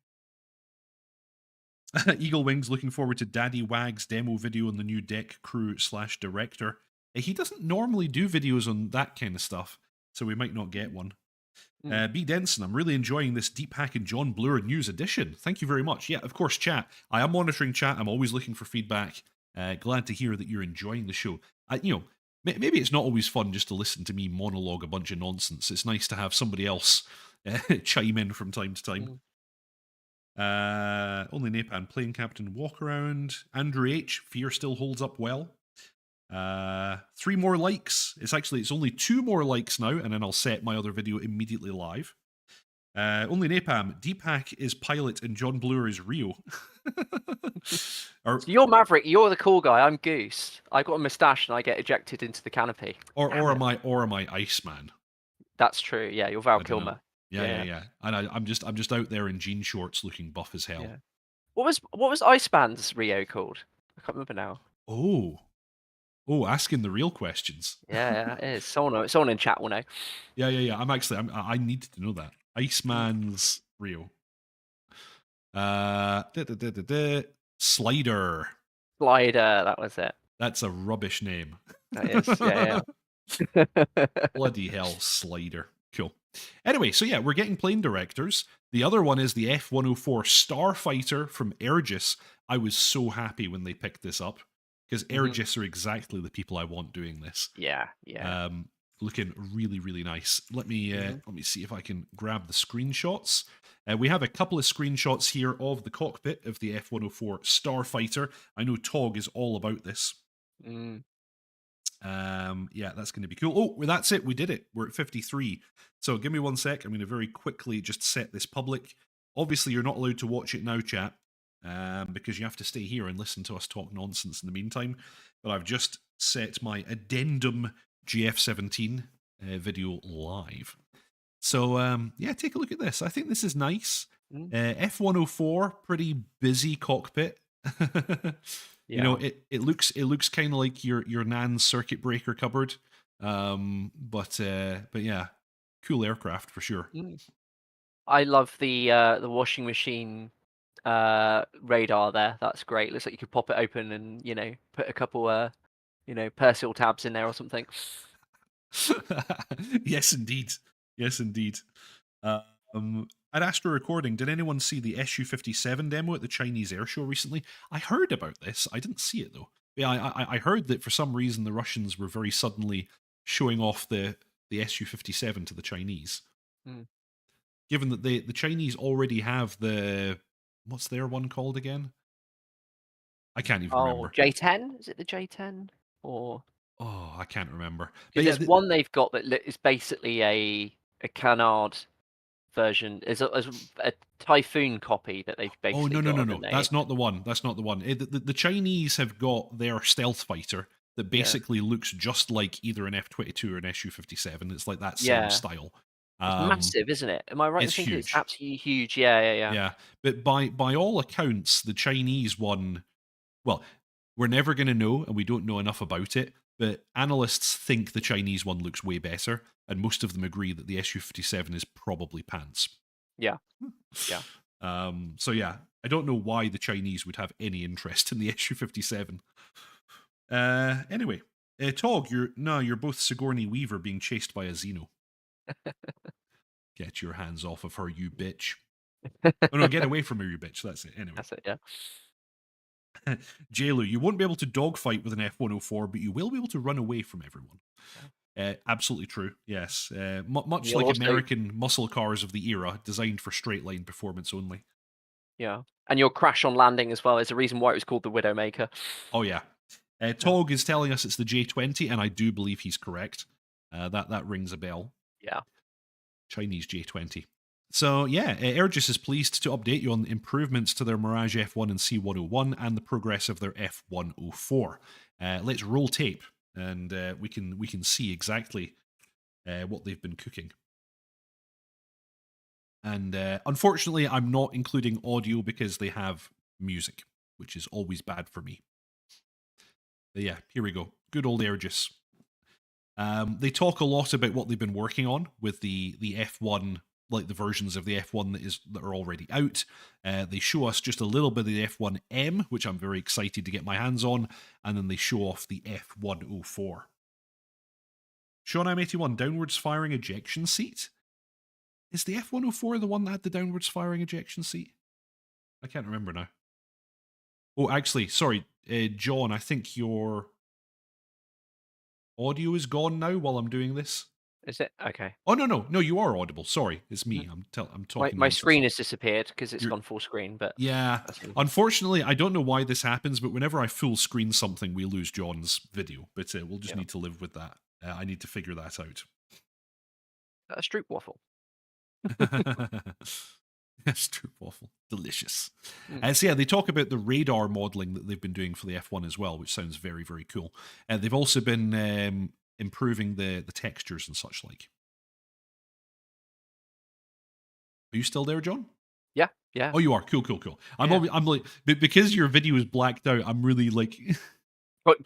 S1: Eagle Wings looking forward to Daddy Wag's demo video on the new deck crew / director. He doesn't normally do videos on that kind of stuff, so we might not get one. B. Denson, I'm really enjoying this Deep Hack and John Bluer news edition. Thank you very much. Yeah, of course, chat. I am monitoring chat. I'm always looking for feedback. Glad to hear that you're enjoying the show. Maybe it's not always fun just to listen to me monologue a bunch of nonsense. It's nice to have somebody else chime in from time to time. Only Napalm playing Captain Walk Around. Andrew H. Fear still holds up well. 3 more likes. It's only 2 more likes now, and then I'll set my other video immediately live. Only Napalm, Deep Hack is Pilot and John Bluer is Rio.
S2: So you're Maverick, you're the cool guy. I'm Goose. I got a moustache and I get ejected into the canopy.
S1: Or am I Iceman?
S2: That's true. Yeah, you're Val
S1: I don't know.
S2: Kilmer.
S1: Yeah. And I'm just out there in jean shorts, looking buff as hell.
S2: Yeah. What was Iceman's Rio called? I can't remember now.
S1: Oh, asking the real questions.
S2: Yeah, it is. Someone in chat will know.
S1: Yeah. I need to know that. Iceman's Rio. Slider.
S2: Slider, that was it.
S1: That's a rubbish name.
S2: That is, yeah.
S1: Bloody hell, Slider. Cool. Anyway, so yeah, we're getting plane directors. The other one is the F104 Starfighter from Airgis. I was so happy when they picked this up because Airgis are exactly the people I want doing this.
S2: Yeah.
S1: Looking really, really nice. Let me see if I can grab the screenshots. We have a couple of screenshots here of the cockpit of the F104 Starfighter. I know Tog is all about this. Yeah, that's going to be cool. Oh, well, that's it. We did it. We're at 53. So give me 1 sec. I'm going to very quickly just set this public. Obviously, you're not allowed to watch it now, chat, because you have to stay here and listen to us talk nonsense in the meantime. But I've just set my addendum GF17 video live. So, yeah, take a look at this. I think this is nice. F104, pretty busy cockpit. You know, it looks kind of like your Nan's circuit breaker cupboard. But yeah, cool aircraft for sure.
S2: I love the washing machine radar there. That's great. Looks like you could pop it open and put a couple Persil tabs in there or something.
S1: Yes, indeed. Yes, indeed. At Astro Recording, did anyone see the SU-57 demo at the Chinese air show recently? I heard about this. I didn't see it, though. Yeah, I heard that for some reason the Russians were very suddenly showing off the SU-57 to the Chinese. Given that the Chinese already have the... What's their one called again? I can't even remember.
S2: J10? Is it the J10? Or...
S1: Oh, I can't remember.
S2: But there's one they've got that is basically a Canard version. Is a Typhoon copy that they've basically got.
S1: No. That's not the one. That's not the one. The Chinese have got their stealth fighter that basically looks just like either an F-22 or an Su-57. It's like that same style.
S2: It's massive, isn't it? Am I right in thinking
S1: huge.
S2: It's absolutely huge? Yeah.
S1: Yeah, but by all accounts, the Chinese one, well, we're never going to know, and we don't know enough about it, but analysts think the Chinese one looks way better, and most of them agree that the Su-57 is probably pants.
S2: Yeah.
S1: So yeah, I don't know why the Chinese would have any interest in the Su-57. Anyway, Tog, you're both Sigourney Weaver being chased by a Xeno. Get your hands off of her, you bitch. Oh no, get away from her, you bitch. That's it. Anyway.
S2: That's it, yeah.
S1: JLu, you won't be able to dogfight with an F104, but you will be able to run away from everyone. Absolutely true, yes. Much like American muscle cars of the era, designed for straight line performance only.
S2: Yeah, and your crash on landing as well is the reason why it was called the Widowmaker.
S1: Oh yeah. Tog is telling us it's the J20, and I do believe he's correct. That rings a bell.
S2: Yeah.
S1: Chinese J20. So yeah, Airgis is pleased to update you on improvements to their Mirage F1 and C101 and the progress of their F104. Let's roll tape, and we can see exactly what they've been cooking. And unfortunately, I'm not including audio because they have music, which is always bad for me. But yeah, here we go. Good old Airgis. They talk a lot about what they've been working on with the F1, like the versions of the F1 that are already out. They show us just a little bit of the F1M, which I'm very excited to get my hands on, and then they show off the F104. Sean M81, downwards firing ejection seat? Is the F104 the one that had the downwards firing ejection seat? I can't remember now. Oh, actually, sorry, John, I think your audio is gone now while I'm doing this.
S2: Is it? Okay.
S1: Oh, no, you are audible. Sorry, it's me. I'm talking.
S2: My screen has disappeared because it's gone full screen. But
S1: yeah, unfortunately, I don't know why this happens, but whenever I full screen something, we lose John's video. But we'll just need to live with that. I need to figure that out.
S2: A stroop waffle.
S1: Stroop waffle, delicious. So yeah, they talk about the radar modeling that they've been doing for the F1 as well, which sounds very, very cool. They've also been improving the textures and such like. Are you still there, John?
S2: Yeah.
S1: Oh, you are. Cool. I'm like, because your video is blacked out, I'm really like.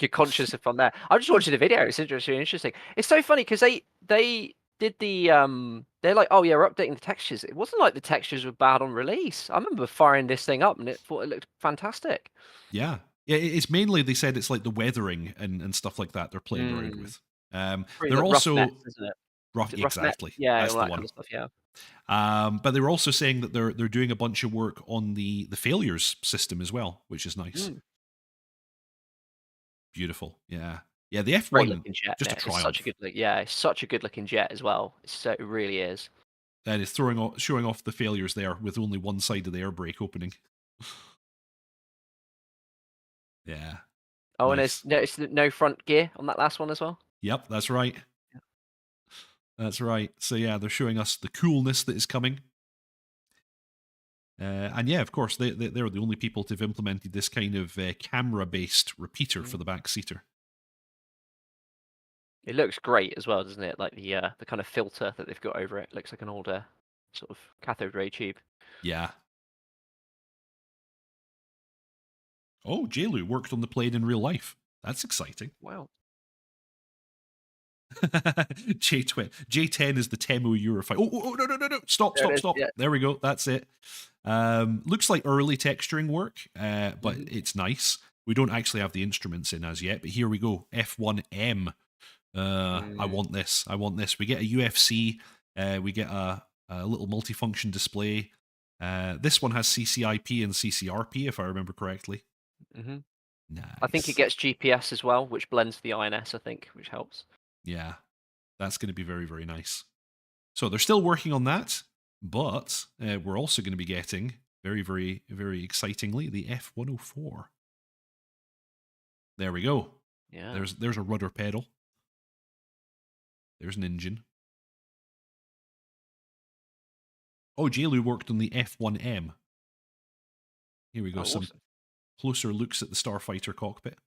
S2: You're conscious if I'm there. I'm just watching the video. It's interesting. It's so funny because they did the they're like, oh yeah, we're updating the textures. It wasn't like the textures were bad on theyase. I remember firing this thing up and thought it looked fantastic.
S1: Yeah, it's mainly, they said it's like the weathering and stuff like that they're playing around with. They're also
S2: rough nets, isn't it?
S1: rough, exactly.
S2: Yeah,
S1: that's
S2: all
S1: the
S2: that
S1: one.
S2: kind of stuff, yeah.
S1: But they were also saying that they're doing a bunch of work on the failures system as well, which is nice. Beautiful, yeah. The F1
S2: jet,
S1: just a triumph.
S2: It's such a good looking jet as well. It really is.
S1: And it's showing off the failures there with only one side of the air brake opening. Yeah.
S2: Oh, and
S1: Nice.
S2: it's no front gear on that last one as well?
S1: Yep, that's right. That's right. So yeah, they're showing us the coolness that is coming. And yeah, of course, they're the only people to have implemented this kind of camera-based repeater for
S2: Mm.
S1: the back seater.
S2: It looks great as well, doesn't it? Like the kind of filter that they've got over it looks like an older sort of cathode ray tube.
S1: Yeah. Oh, JLu worked on the plane in real life. That's exciting.
S2: Wow.
S1: J10 is the Temu Eurofighter. Oh, no, no, no, no. Stop,
S2: There it
S1: stop,
S2: is.
S1: stop.
S2: Yeah.
S1: There we go. That's it. Looks like early texturing work, but
S2: Mhm.
S1: it's nice. We don't actually have the instruments in as yet, but here we go. F1M. I
S2: Mm.
S1: want this. I want this. We get a UFC. We get a little multifunction display. This one has CCIP and CCRP, if I remember correctly.
S2: Mhm. I think it
S1: Nice.
S2: gets GPS as well, which blends the INS, I think, which helps.
S1: Yeah, that's going to be very, very nice. So they're still working on that, but we're also going to be getting, very, very, very excitingly, the F104. There we go.
S2: Yeah.
S1: There's a rudder pedal. There's an engine. Oh, JLu worked on the F1M. Here we go.
S2: Oh,
S1: Some
S2: awesome.
S1: closer looks at the Starfighter cockpit.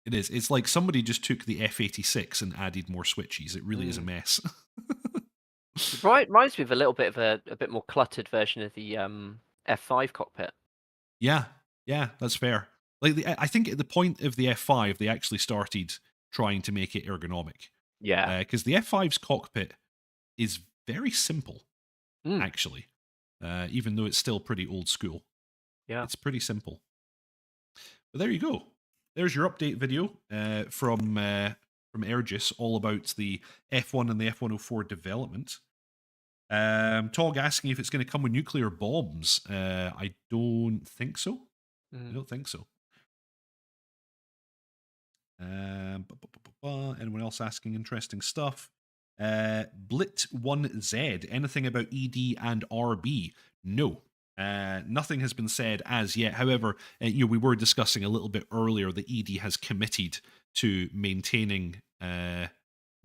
S1: It is. It's like somebody just took the F86 and added more switches. It really is a
S2: Mm.
S1: mess.
S2: It reminds me of a little bit of a bit more cluttered version of the F5 cockpit.
S1: Yeah, yeah, that's fair. Like I think at the point of the F5, they actually started trying to make it ergonomic
S2: Yeah.
S1: because the F5's cockpit is very simple,
S2: Mm.
S1: actually. Even though it's still pretty old school,
S2: Yeah.
S1: it's pretty simple. But there you go. There's your update video from Airgis, all about the F1 and the F104 development. Tog asking if it's going to come with nuclear bombs. I don't think so. I
S2: Mm.
S1: don't think so. Anyone else asking interesting stuff? Blit1Z, anything about ED and RB? No. Nothing has been said as yet. However, we were discussing a little bit earlier that ED has committed to maintaining the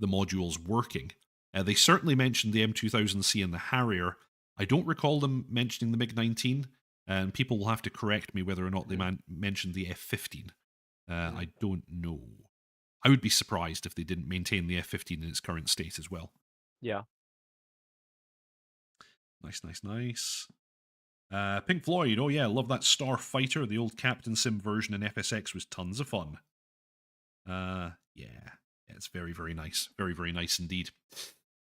S1: modules working. They certainly mentioned the M2000C and the Harrier. I don't recall them mentioning the MiG-19, and people will have to correct me whether or not they
S2: Mhm.
S1: mentioned the F-15.
S2: Mm.
S1: I don't know. I would be surprised if they didn't maintain the F-15 in its current state as well.
S2: Yeah.
S1: Nice, nice, nice. Pink Floyd, oh yeah, love that Starfighter. The old Captain Sim version in FSX was tons of fun. Yeah, it's very, very nice. Very, very nice indeed.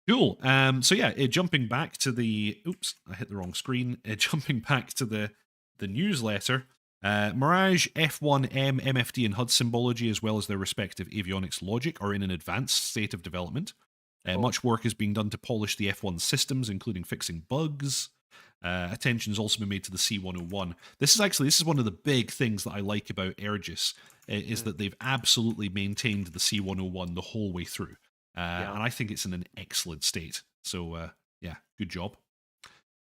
S1: Cool. So yeah, jumping back to the oops, I hit the wrong screen. Jumping back to the newsletter. Mirage, F1M, MFD, and HUD symbology, as well as their respective avionics logic, are in an advanced state of development.
S2: Cool.
S1: Much work is being done to polish the F1 systems, including fixing bugs. Attention has also been made to the C101. This is one of the big things that I like about Airgis, is
S2: Mm.
S1: that they've absolutely maintained the C101 the whole way through.
S2: Yeah.
S1: And I think it's in an excellent state. So, yeah, good job.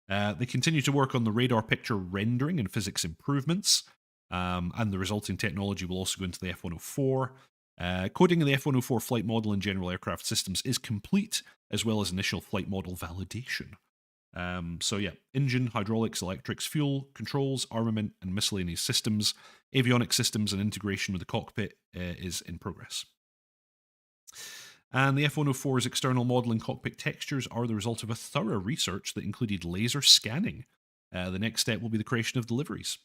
S1: They continue to work on the radar picture rendering and physics improvements, and the resulting technology will also go into the F104. Coding in the F104 flight model and general aircraft systems is complete, as well as initial flight model validation. So yeah, engine, hydraulics, electrics, fuel, controls, armament, and miscellaneous systems, avionics systems, and integration with the cockpit is in progress. And the F104's external model and cockpit textures are the result of a thorough research that included laser scanning. The next step will be the creation of deliveries.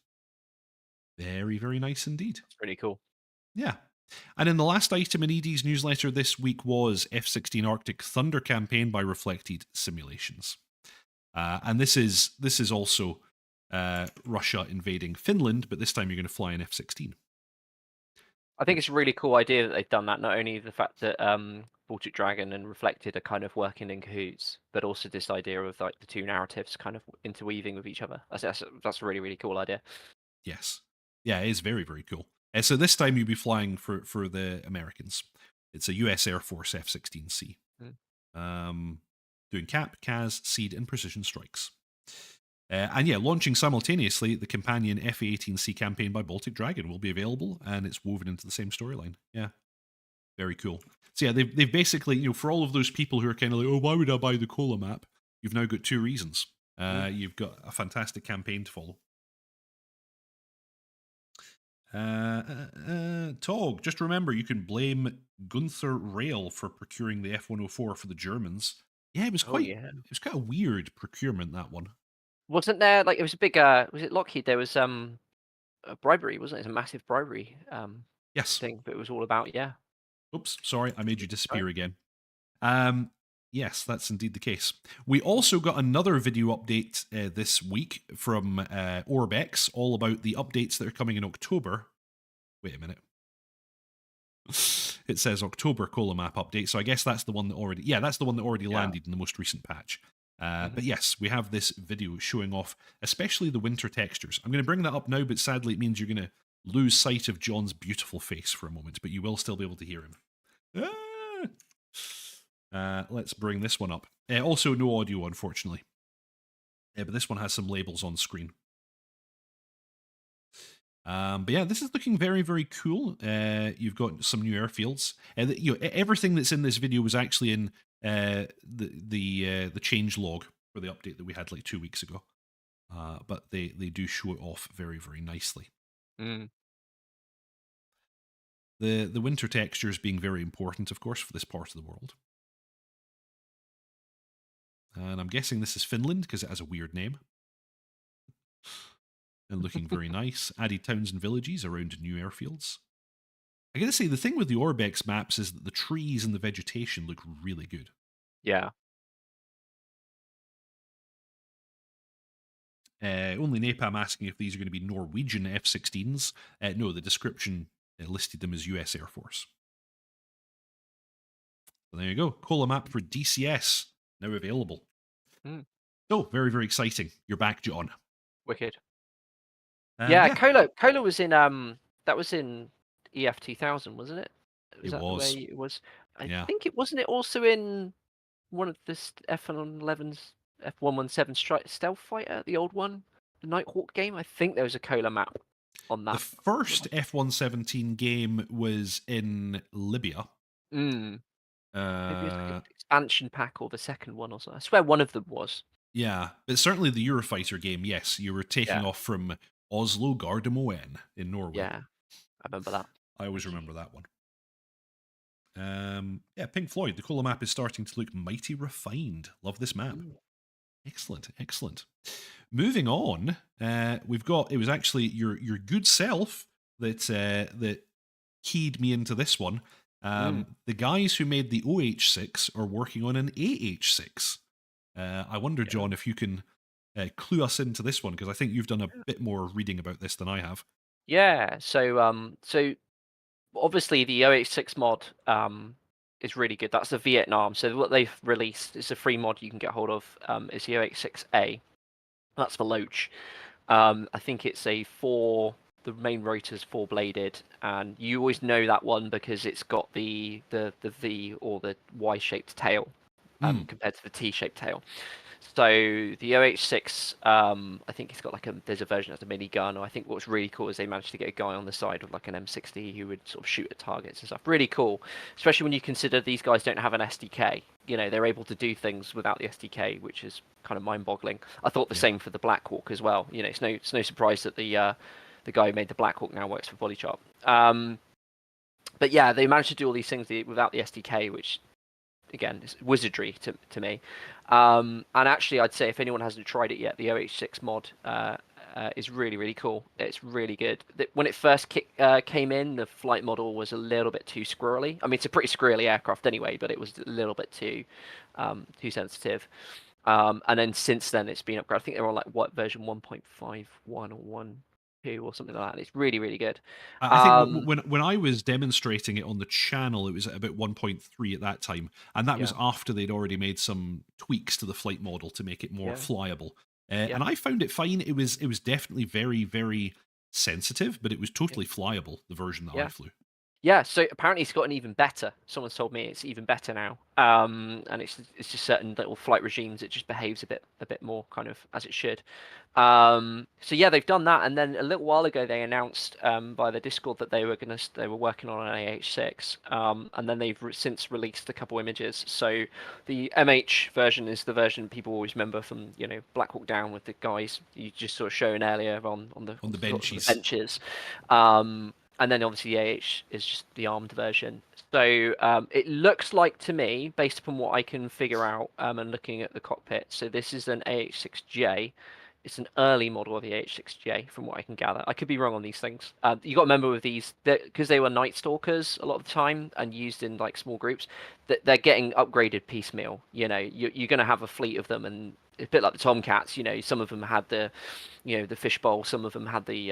S1: Very, very nice indeed.
S2: That's pretty cool.
S1: Yeah. And in the last item in ED's newsletter this week was F-16 Arctic Thunder campaign by Reflected Simulations. And this is also Russia invading Finland, but this time you're going to fly an F-16.
S2: I think it's a really cool idea that they've done that. Not only the fact that Baltic Dragon and Reflected are kind of working in cahoots, but also this idea of like the two narratives kind of interweaving with each other. That's a really, really cool idea.
S1: Yes. Yeah, it is very, very cool. So this time you'll be flying for the Americans. It's a US Air Force F-16C.
S2: Mm.
S1: Doing CAP, CAS, SEED, and precision strikes. And yeah, launching simultaneously, the companion FA-18C campaign by Baltic Dragon will be available, and it's woven into the same storyline. Yeah, very cool. So yeah, they've basically, for all of those people who are kind of like, oh, why would I buy the Cola map? You've now got two reasons. You've got a fantastic campaign to follow. Tog, just remember you can blame Gunther Rail for procuring the F104 for the Germans. Yeah, it was it was quite a weird procurement, that one.
S2: Wasn't there like it was a big was it Lockheed? There was a bribery, wasn't it? It was a massive bribery
S1: Yes.
S2: thing that it was all about, yeah.
S1: Oops, sorry, I made you
S2: Right.
S1: disappear again. Yes, that's indeed the case. We also got another video update this week from Orbex, all about the updates that are coming in October. Wait a minute. It says October Cola Map update, so I guess that's the one that already. Yeah, that's the one that already landed in the most recent patch. But yes, we have this video showing off, especially the winter textures. I'm going to bring that up now, but sadly, it means you're going to lose sight of John's beautiful face for a moment, but you will still be able to hear him. Let's bring this one up. Also, no audio, unfortunately. But this one has some labels on screen. But yeah, this is looking very, very cool. You've got some new airfields. Everything that's in this video was actually in the change log for the update that we had like 2 weeks ago. But they do show it off very, very nicely. The winter textures being very important, of course, for this part of the world. And I'm guessing this is Finland because it has a weird name. And looking very nice. Added towns and villages around new airfields. I gotta say, the thing with the Orbex maps is that the trees and the vegetation look really good.
S2: Yeah.
S1: Only Napalm asking if these are going to be Norwegian F-16s. No, the description listed them as US Air Force. So there you go. Cola map for DCS, now available. So, very, very exciting. You're back, John.
S2: Wicked. Yeah, Cola was in that was in EF 2000, wasn't it? Was that the way it was? I think it wasn't it also in one of the F111's F117 stealth fighter, the old one, the Nighthawk game. I think there was a Cola map on that.
S1: The first F117 game was in Libya.
S2: Maybe it's like an expansion pack or the second one or something. I swear one of them was.
S1: Yeah, but certainly the Eurofighter game, yes. You were taking off from Oslo Gardermoen in Norway.
S2: Yeah, I remember that.
S1: I always remember that one. Yeah, Pink Floyd, the Cola map is starting to look mighty refined. Love this map. Excellent, excellent. Moving on, we've got, it was actually your good self that keyed me into this one. The guys who made the OH6 are working on an AH6. I wonder, John, if you can clue us into this one, because I think you've done a bit more reading about this than I have.
S2: Yeah, so obviously the OH6 mod is really good. That's the Vietnam. So what they've released is a free mod you can get hold of. Is the OH6A. That's for Loach. I think it's the main rotor's four-bladed, and you always know that one because it's got the V or the Y-shaped tail compared to the T-shaped tail. So the OH6, I think it's got there's a version that's a minigun, or I think what's really cool is they managed to get a guy on the side with like an M60 who would sort of shoot at targets and stuff. Really cool, especially when you consider these guys don't have an SDK. They're able to do things without the SDK, which is kind of mind-boggling. I thought the same for the Black Hawk as well. It's no surprise that the guy who made the Black Hawk now works for Bodychart. But yeah, they managed to do all these things without the SDK, which again, it's wizardry to me. And actually, I'd say if anyone hasn't tried it yet, the OH6 mod is really, really cool. It's really good. When it first came in, the flight model was a little bit too squirrely. I mean, it's a pretty squirrely aircraft anyway, but it was a little bit too sensitive. And then since then, it's been upgraded. I think they're on what version 1.51 or 1.2 or something like that. It's really, really good.
S1: I think when I was demonstrating it on the channel, it was at about 1.3 at that time, and that was after they'd already made some tweaks to the flight model to make it more flyable. And I found it fine. It was definitely very, very sensitive, but it was totally flyable, the version that I flew.
S2: Yeah, so apparently it's gotten even better. Someone's told me it's even better now. And it's just certain little flight regimes. It just behaves a bit more kind of as it should. So yeah, they've done that, and then a little while ago they announced by the Discord that they were working on an AH6, and then they've since released a couple images. So the MH version is the version people always remember from Black Hawk Down with the guys you just sort of shown earlier
S1: On the
S2: sort of the
S1: benches.
S2: benches. And then obviously the AH is just the armed version. So it looks like to me, based upon what I can figure out and looking at the cockpit, so this is an AH6J. It's an early model of the AH6J, from what I can gather. I could be wrong on these things. You got to remember with these, because they were Night Stalkers a lot of the time and used in like small groups, that they're getting upgraded piecemeal. You're going to have a fleet of them, and it's a bit like the Tomcats. Some of them had the fishbowl. Some of them had the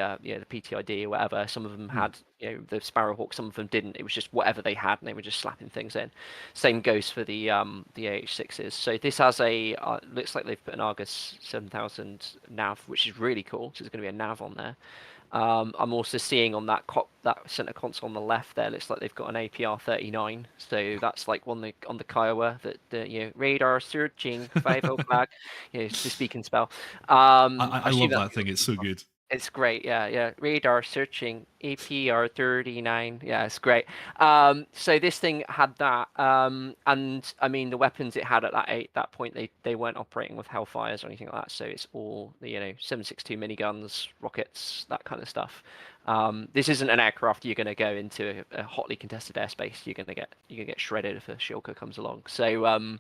S2: PTID or whatever. Some of them
S1: Hmm.
S2: had the Sparrowhawk. Some of them didn't. It was just whatever they had, and they were just slapping things in. Same goes for the AH6s. So this has a looks like they've put an Argus 7000 nav, which is really cool. So there's going to be a nav on there. I'm also seeing on that center console on the left there, looks like they've got an APR 39. So that's like on the Kiowa that radar searching 50 flag, to speak and spell. I
S1: I
S2: assume
S1: love
S2: that's
S1: that thing. It's so good.
S2: it's great, yeah, yeah. Radar searching APR 39. Yeah, it's great. So this thing had that, and I mean the weapons it had at that point they weren't operating with Hellfires or anything like that. So it's all the 7.62 miniguns, rockets, that kind of stuff. This isn't an aircraft you're going to go into a hotly contested airspace. You're gonna get shredded if a Shilka comes along. So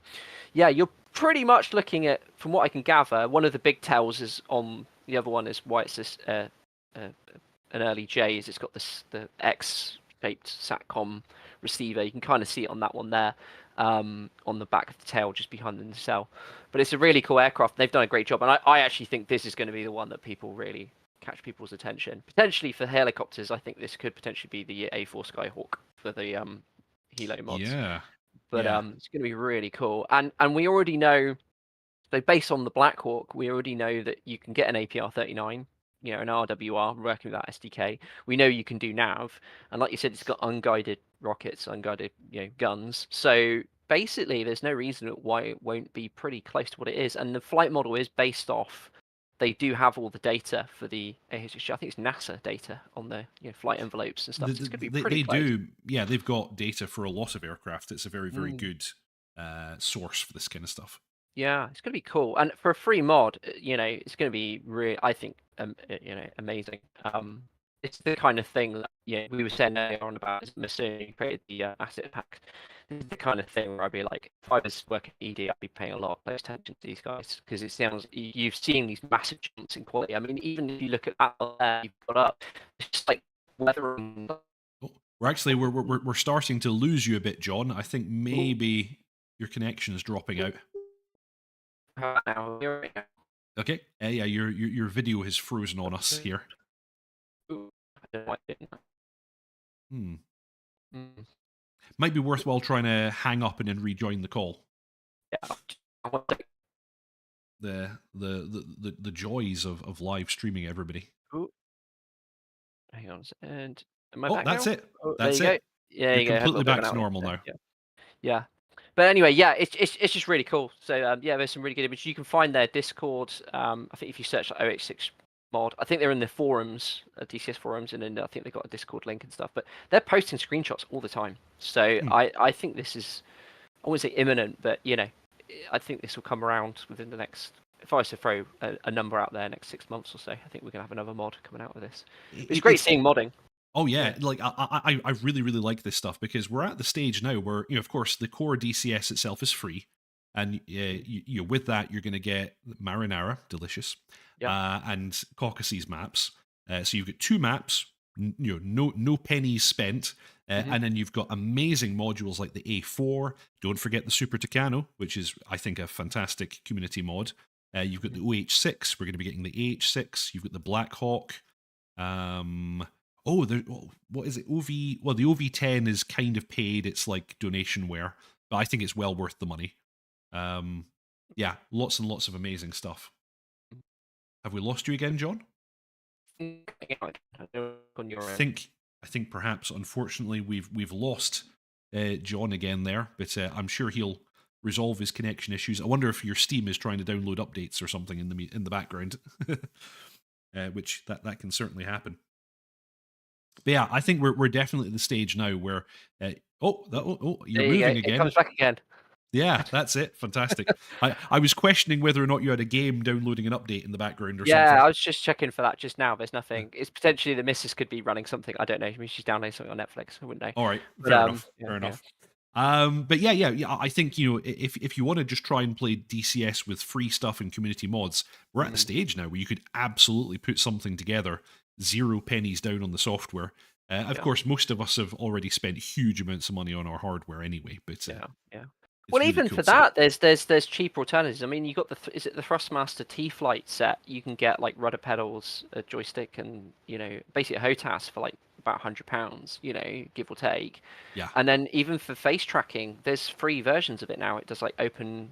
S2: yeah, you're pretty much looking at, from what I can gather, one of the big tells is on the other one is why it's this uh, an early J is it's got the X-shaped SATCOM receiver. You can kind of see it on that one there, on the back of the tail, just behind the nacelle. But it's a really cool aircraft. They've done a great job, and I actually think this is going to be the one that people really catch people's attention. Potentially for helicopters, I think this could potentially be the A4 Skyhawk for the Helo mods.
S1: Yeah.
S2: But
S1: Yeah.
S2: it's going to be really cool, and we already know. So based on the Black Hawk, we already know that you can get an APR 39, an RWR working with that SDK. We know you can do nav, and like you said, it's got unguided rockets, unguided guns. So basically, there's no reason why it won't be pretty close to what it is. And the flight model is based off. They do have all the data for the AHC. I think it's NASA data on the flight envelopes and stuff. So it's going to be pretty
S1: They
S2: close.
S1: do. Yeah, they've got data for a lot of aircraft. It's a very, very
S2: Mm.
S1: good source for this kind of stuff.
S2: Yeah, it's gonna be cool, and for a free mod, it's gonna be I think, amazing. It's the kind of thing that we were saying earlier on about as Masoon created the asset pack. This is the kind of thing where I'd be like, if I was working at ED, I'd be paying a lot of close attention to these guys because it sounds you've seen these massive jumps in quality. I mean, even if you look at that there you've got up, it's just like weathering.
S1: Oh, we're starting to lose you a bit, John. I think maybe your connection is dropping out.
S2: Now,
S1: Okay. Yeah, your video has frozen on us here.
S2: I don't know why it didn't.
S1: Hmm.
S2: Mm.
S1: Might be worthwhile trying to hang up and then rejoin the call.
S2: Yeah.
S1: The joys of live streaming, everybody.
S2: Ooh, hang on. And am I
S1: Oh,
S2: back
S1: that's
S2: now?
S1: it.
S2: Oh, there
S1: That's
S2: you go.
S1: it.
S2: Yeah, there
S1: You're
S2: you go. Had a little
S1: completely
S2: bit of
S1: back
S2: an
S1: to
S2: outage
S1: normal
S2: there.
S1: now.
S2: Yeah. Yeah. But anyway, yeah, it's just really cool. So yeah, there's some really good images. You can find their Discord. I think if you search like OH6 mod, I think they're in the forums, DCS forums, and then I think they've got a Discord link and stuff. But they're posting screenshots all the time. So
S1: Hmm.
S2: I think this is, I wouldn't say imminent, but I think this will come around within the next. If I was to throw a number out there, next 6 months or so, I think we're gonna have another mod coming out with this. It's great
S1: It's
S2: seeing modding.
S1: Oh
S2: Yeah.
S1: yeah, like I really really like this stuff because we're at the stage now where of course the core DCS itself is free, and with that you're going to get Marinara, delicious,
S2: Yeah.
S1: and Caucasus maps. So you've got two maps, no pennies spent,
S2: Hmm.
S1: and then you've got amazing modules like the A4. Don't forget the Super Tucano, which is I think a fantastic community mod. You've got the OH6. We're going to be getting the AH6. You've got the Black Hawk. What is it? OV. Well, the OV10 is kind of paid. It's like donationware, but I think it's well worth the money. Yeah, lots and lots of amazing stuff. Have we lost you again, John?
S2: On your
S1: I
S2: end.
S1: think I think perhaps, unfortunately, we've lost John again there, but I'm sure he'll resolve his connection issues. I wonder if your Steam is trying to download updates or something in the background, which that can certainly happen. But yeah, I think we're definitely at the stage now where you're
S2: There you go.
S1: moving
S2: It
S1: again.
S2: comes back again.
S1: Yeah, that's it. Fantastic. I was questioning whether or not you had a game downloading an update in the background or
S2: Yeah,
S1: something.
S2: I was just checking for that just now. There's nothing. It's potentially the missus could be running something. I don't know. Maybe she's downloading something on Netflix. I wouldn't know.
S1: All right,
S2: But
S1: fair enough.
S2: yeah,
S1: Fair
S2: yeah,
S1: enough. But yeah. I think if you want to just try and play DCS with free stuff and community mods, we're at the stage now where you could absolutely put something together, 0 pennies down on the software. Of
S2: yeah,
S1: course, most of us have already spent huge amounts of money on our hardware anyway, but
S2: yeah, yeah.
S1: it's
S2: Well,
S1: really
S2: even
S1: cool
S2: for
S1: to see.
S2: that, there's cheaper alternatives. I mean, you got is it the Thrustmaster T-Flight set? You can get like rudder pedals, a joystick, and basically a HOTAS for like about £100, give or take.
S1: Yeah.
S2: And then even for face tracking, there's free versions of it now. It does like open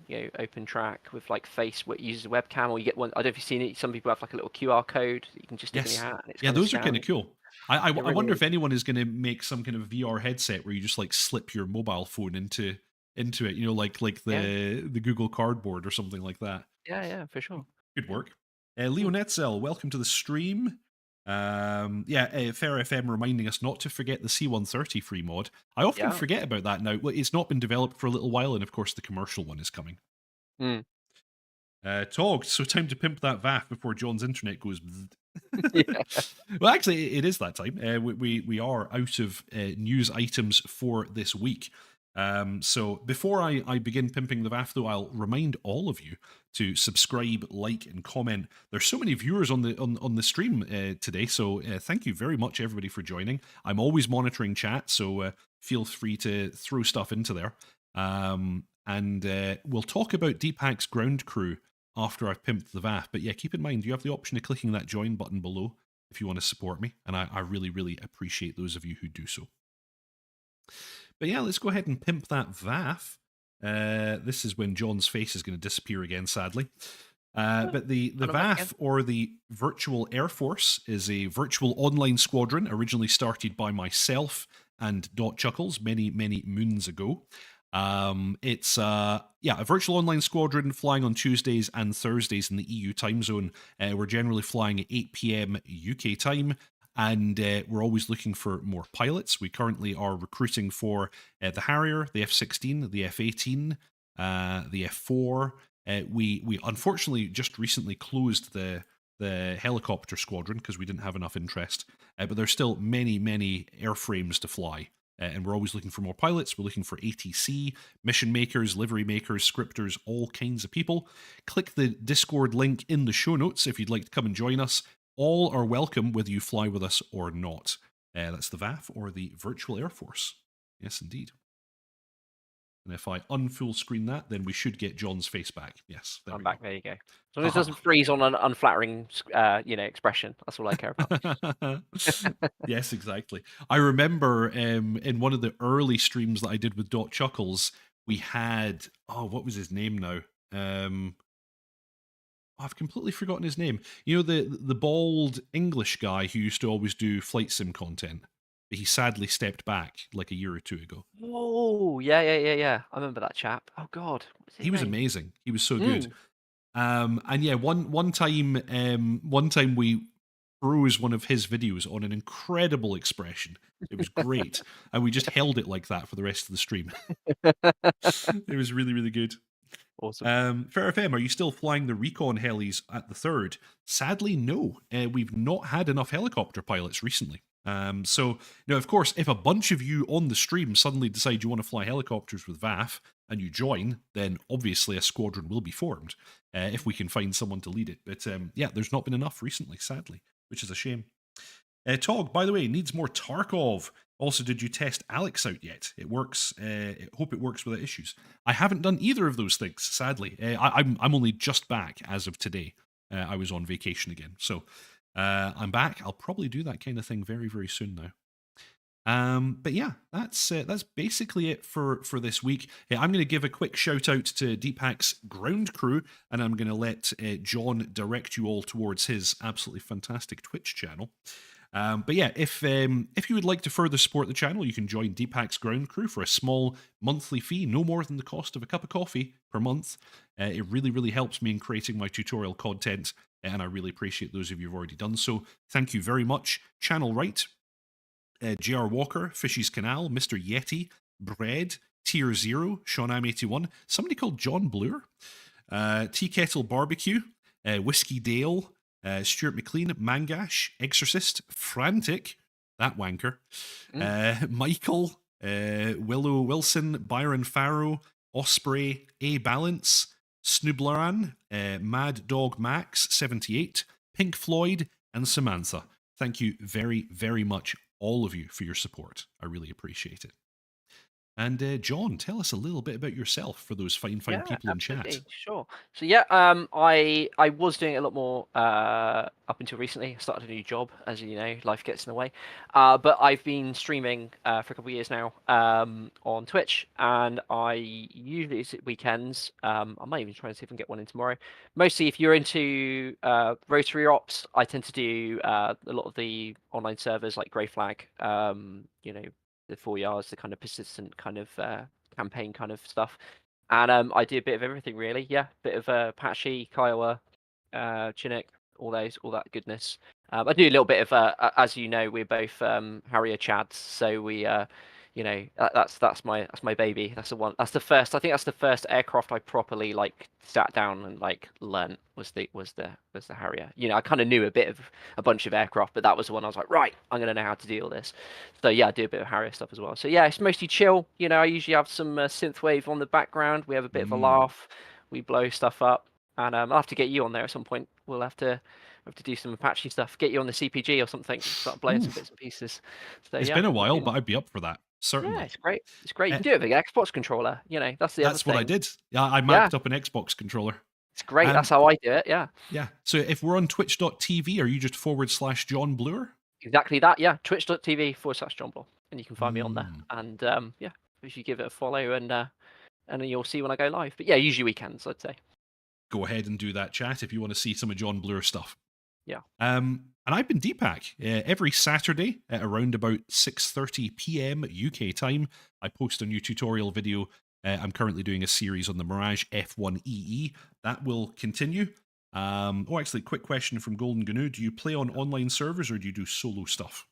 S2: track with like face, what uses a webcam, or you get one. I don't know if you've seen it. Some people have like a little QR code that you can just stick in your
S1: Yes.
S2: hat, and it's
S1: Yeah,
S2: kind of
S1: those are kind of
S2: scanning.
S1: cool. I
S2: It
S1: wonder
S2: really
S1: if
S2: is.
S1: anyone is going to make some kind of VR headset where you just like slip your mobile phone into it, like
S2: Yeah,
S1: the Google Cardboard or something like that.
S2: yeah, for sure.
S1: Good work.
S2: Mm.
S1: Leo Netzel, welcome to the stream. Fair FM reminding us not to forget the C130 free mod. I often
S2: Yeah.
S1: forget about that now. Well, it's not been developed for a little while, and of course the commercial one is coming.
S2: Mm.
S1: Tog, so time to pimp that VAF before John's internet goes.
S2: Yeah.
S1: Well, actually, it is that time. We are out of news items for this week. So before I begin pimping the VAF, though, I'll remind all of you to subscribe, like, and comment. There's so many viewers on the stream today, so thank you very much, everybody, for joining. I'm always monitoring chat, so feel free to throw stuff into there. And we'll talk about Deepak's ground crew after I've pimped the VAF. But yeah, keep in mind, you have the option of clicking that join button below if you want to support me. And I really, really appreciate those of you who do so. But yeah, let's go ahead and pimp that VAF. This is when John's face is going to disappear again, sadly. But the VAF, or the Virtual Air Force, is a virtual online squadron originally started by myself and Dot Chuckles many, many moons ago. It's a virtual online squadron flying on Tuesdays and Thursdays in the EU time zone. We're generally flying at 8 p.m. UK time, and we're always looking for more pilots. We currently are recruiting for the Harrier, the F-16, the F-18, the F-4. We unfortunately just recently closed the helicopter squadron because we didn't have enough interest, but there's still many, many airframes to fly. And we're always looking for more pilots. We're looking for ATC, mission makers, livery makers, scripters, all kinds of people. Click the Discord link in the show notes if you'd like to come and join us. All are welcome, whether you fly with us or not. That's the VAF, or the Virtual Air Force. Yes, indeed. And if I unfull screen that, then we should get John's face back. Yes, there
S2: I'm
S1: we
S2: back.
S1: go.
S2: There you go. As long as it doesn't freeze on an unflattering, expression. That's all I care about.
S1: Yes, exactly. I remember in one of the early streams that I did with Dot Chuckles, we had what was his name now? I've completely forgotten his name. You know, the bald English guy who used to always do flight sim content, but he sadly stepped back like a year or two ago.
S2: Oh, yeah. I remember that chap. Oh God, what's his
S1: He was
S2: name?
S1: amazing. He was so good.
S2: Mm.
S1: And yeah, one time we froze one of his videos on an incredible expression. It was great, and we just held it like that for the rest of the stream. It was really, really good.
S2: Awesome.
S1: Fair FM, are you still flying the recon helis at the third? Sadly, no. We've not had enough helicopter pilots recently. So, now, of course, if a bunch of you on the stream suddenly decide you want to fly helicopters with VAF and you join, then obviously a squadron will be formed if we can find someone to lead it. But yeah, there's not been enough recently, sadly, which is a shame. Tog, by the way, needs more Tarkov. Also, did you test Alex out yet? It works. Hope it works without issues. I haven't done either of those things, sadly. I'm only just back as of today. I was on vacation again, so I'm back. I'll probably do that kind of thing very, very soon now. But yeah, that's basically it for this week. I'm going to give a quick shout out to Deepak's ground crew, and I'm going to let John direct you all towards his absolutely fantastic Twitch channel. But yeah, if you would like to further support the channel, you can join Deepak's Ground Crew for a small monthly fee, no more than the cost of a cup of coffee per month. It really, really helps me in creating my tutorial content, and I really appreciate those of you who've already done so. Thank you very much. Channel Right, JR Walker, Fishy's Canal, Mr. Yeti, Bread, Tier Zero, Seanam81, somebody called John Blur, Tea Kettle Barbecue, Whiskey Dale, Stuart McLean, Mangash, Exorcist, Frantic, that wanker, Michael, Willow Wilson, Byron Farrow, Osprey, A Balance, Snoobleran, Mad Dog Max 78, Pink Floyd, and Samantha. Thank you very, very much, all of you, for your support. I really appreciate it. And John, tell us a little bit about yourself for those fine
S2: Yeah,
S1: people in chat.
S2: absolutely, sure. So yeah, I was doing it a lot more up until recently. I started a new job, as you know, life gets in the way. But I've been streaming for a couple of years now on Twitch, and I usually it's at weekends. I might even try and see if I can get one in tomorrow. Mostly, if you're into rotary ops, I tend to do a lot of the online servers like Grey Flag. You know, the 4 yards, the kind of persistent kind of campaign kind of stuff. And I do a bit of everything really. Yeah, bit of Patchy, Kiowa, Chinook, all that goodness. I do a little bit of as you know, we're both Harrier Chads, so we you know, that's my baby. That's the one. That's the first. I think that's the first aircraft I properly like sat down and like learnt was the Harrier. You know, I kind of knew a bunch of aircraft, but that was the one I was like, right, I'm gonna know how to do all this. So yeah, I do a bit of Harrier stuff as well. So yeah, it's mostly chill. You know, I usually have some synthwave on the background. We have a bit of a laugh. We blow stuff up, and I'll have to get you on there at some point. We'll have to do some Apache stuff. Get you on the CPG or something. Start blowing some bits and pieces. So
S1: It's
S2: yeah,
S1: been a
S2: we
S1: while,
S2: can.
S1: but I'd be up for that.
S2: Yeah,
S1: Certainly.
S2: it's great. It's great. You can do it with an Xbox controller. You know, that's the other
S1: That's what I
S2: thing.
S1: did. Yeah, I
S2: Yeah,
S1: mapped up an Xbox controller.
S2: it's great. That's how I do it. Yeah,
S1: Yeah. So if we're on twitch.tv, are you just /John Bloor?
S2: exactly that. Yeah, twitch.tv/John Ball, and you can find me on there.
S1: Mm.
S2: And yeah, if you give it a follow, and then you'll see when I go live. But yeah, usually weekends, I'd say.
S1: Go ahead and do that, chat, if you want to see some of John Bloor stuff.
S2: Yeah.
S1: And I've been Deepak. Every Saturday at around about 6:30 p.m. UK time, I post a new tutorial video. I'm currently doing a series on the Mirage F1EE. That will continue. Actually, quick question from Golden Gnu. Do you play on online servers or do you do solo stuff?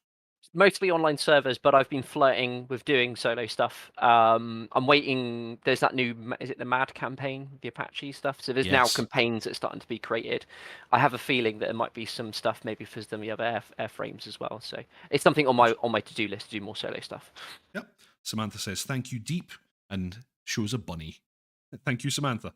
S2: Mostly online servers, but I've been flirting with doing solo stuff. I'm waiting. There's that new, is it the MAD campaign, the Apache stuff? So there's now
S1: Yes.
S2: campaigns that are starting to be created. I have a feeling that there might be some stuff maybe for some of the other airframes as well. So it's something on my to-do list to do more solo stuff.
S1: Yep. Samantha says, thank you, Deep, and shows a bunny. Thank you, Samantha.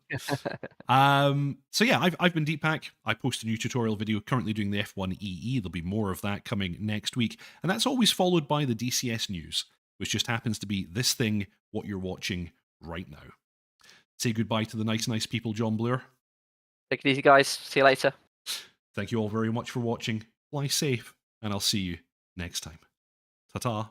S1: So yeah, I've been Deepak. I post a new tutorial video currently doing the F1EE. There'll be more of that coming next week. And that's always followed by the DCS news, which just happens to be this thing, what you're watching right now. Say goodbye to the nice people, John Bloor.
S2: Take it easy, guys. See you later.
S1: Thank you all very much for watching. Fly safe, and I'll see you next time. Ta-ta.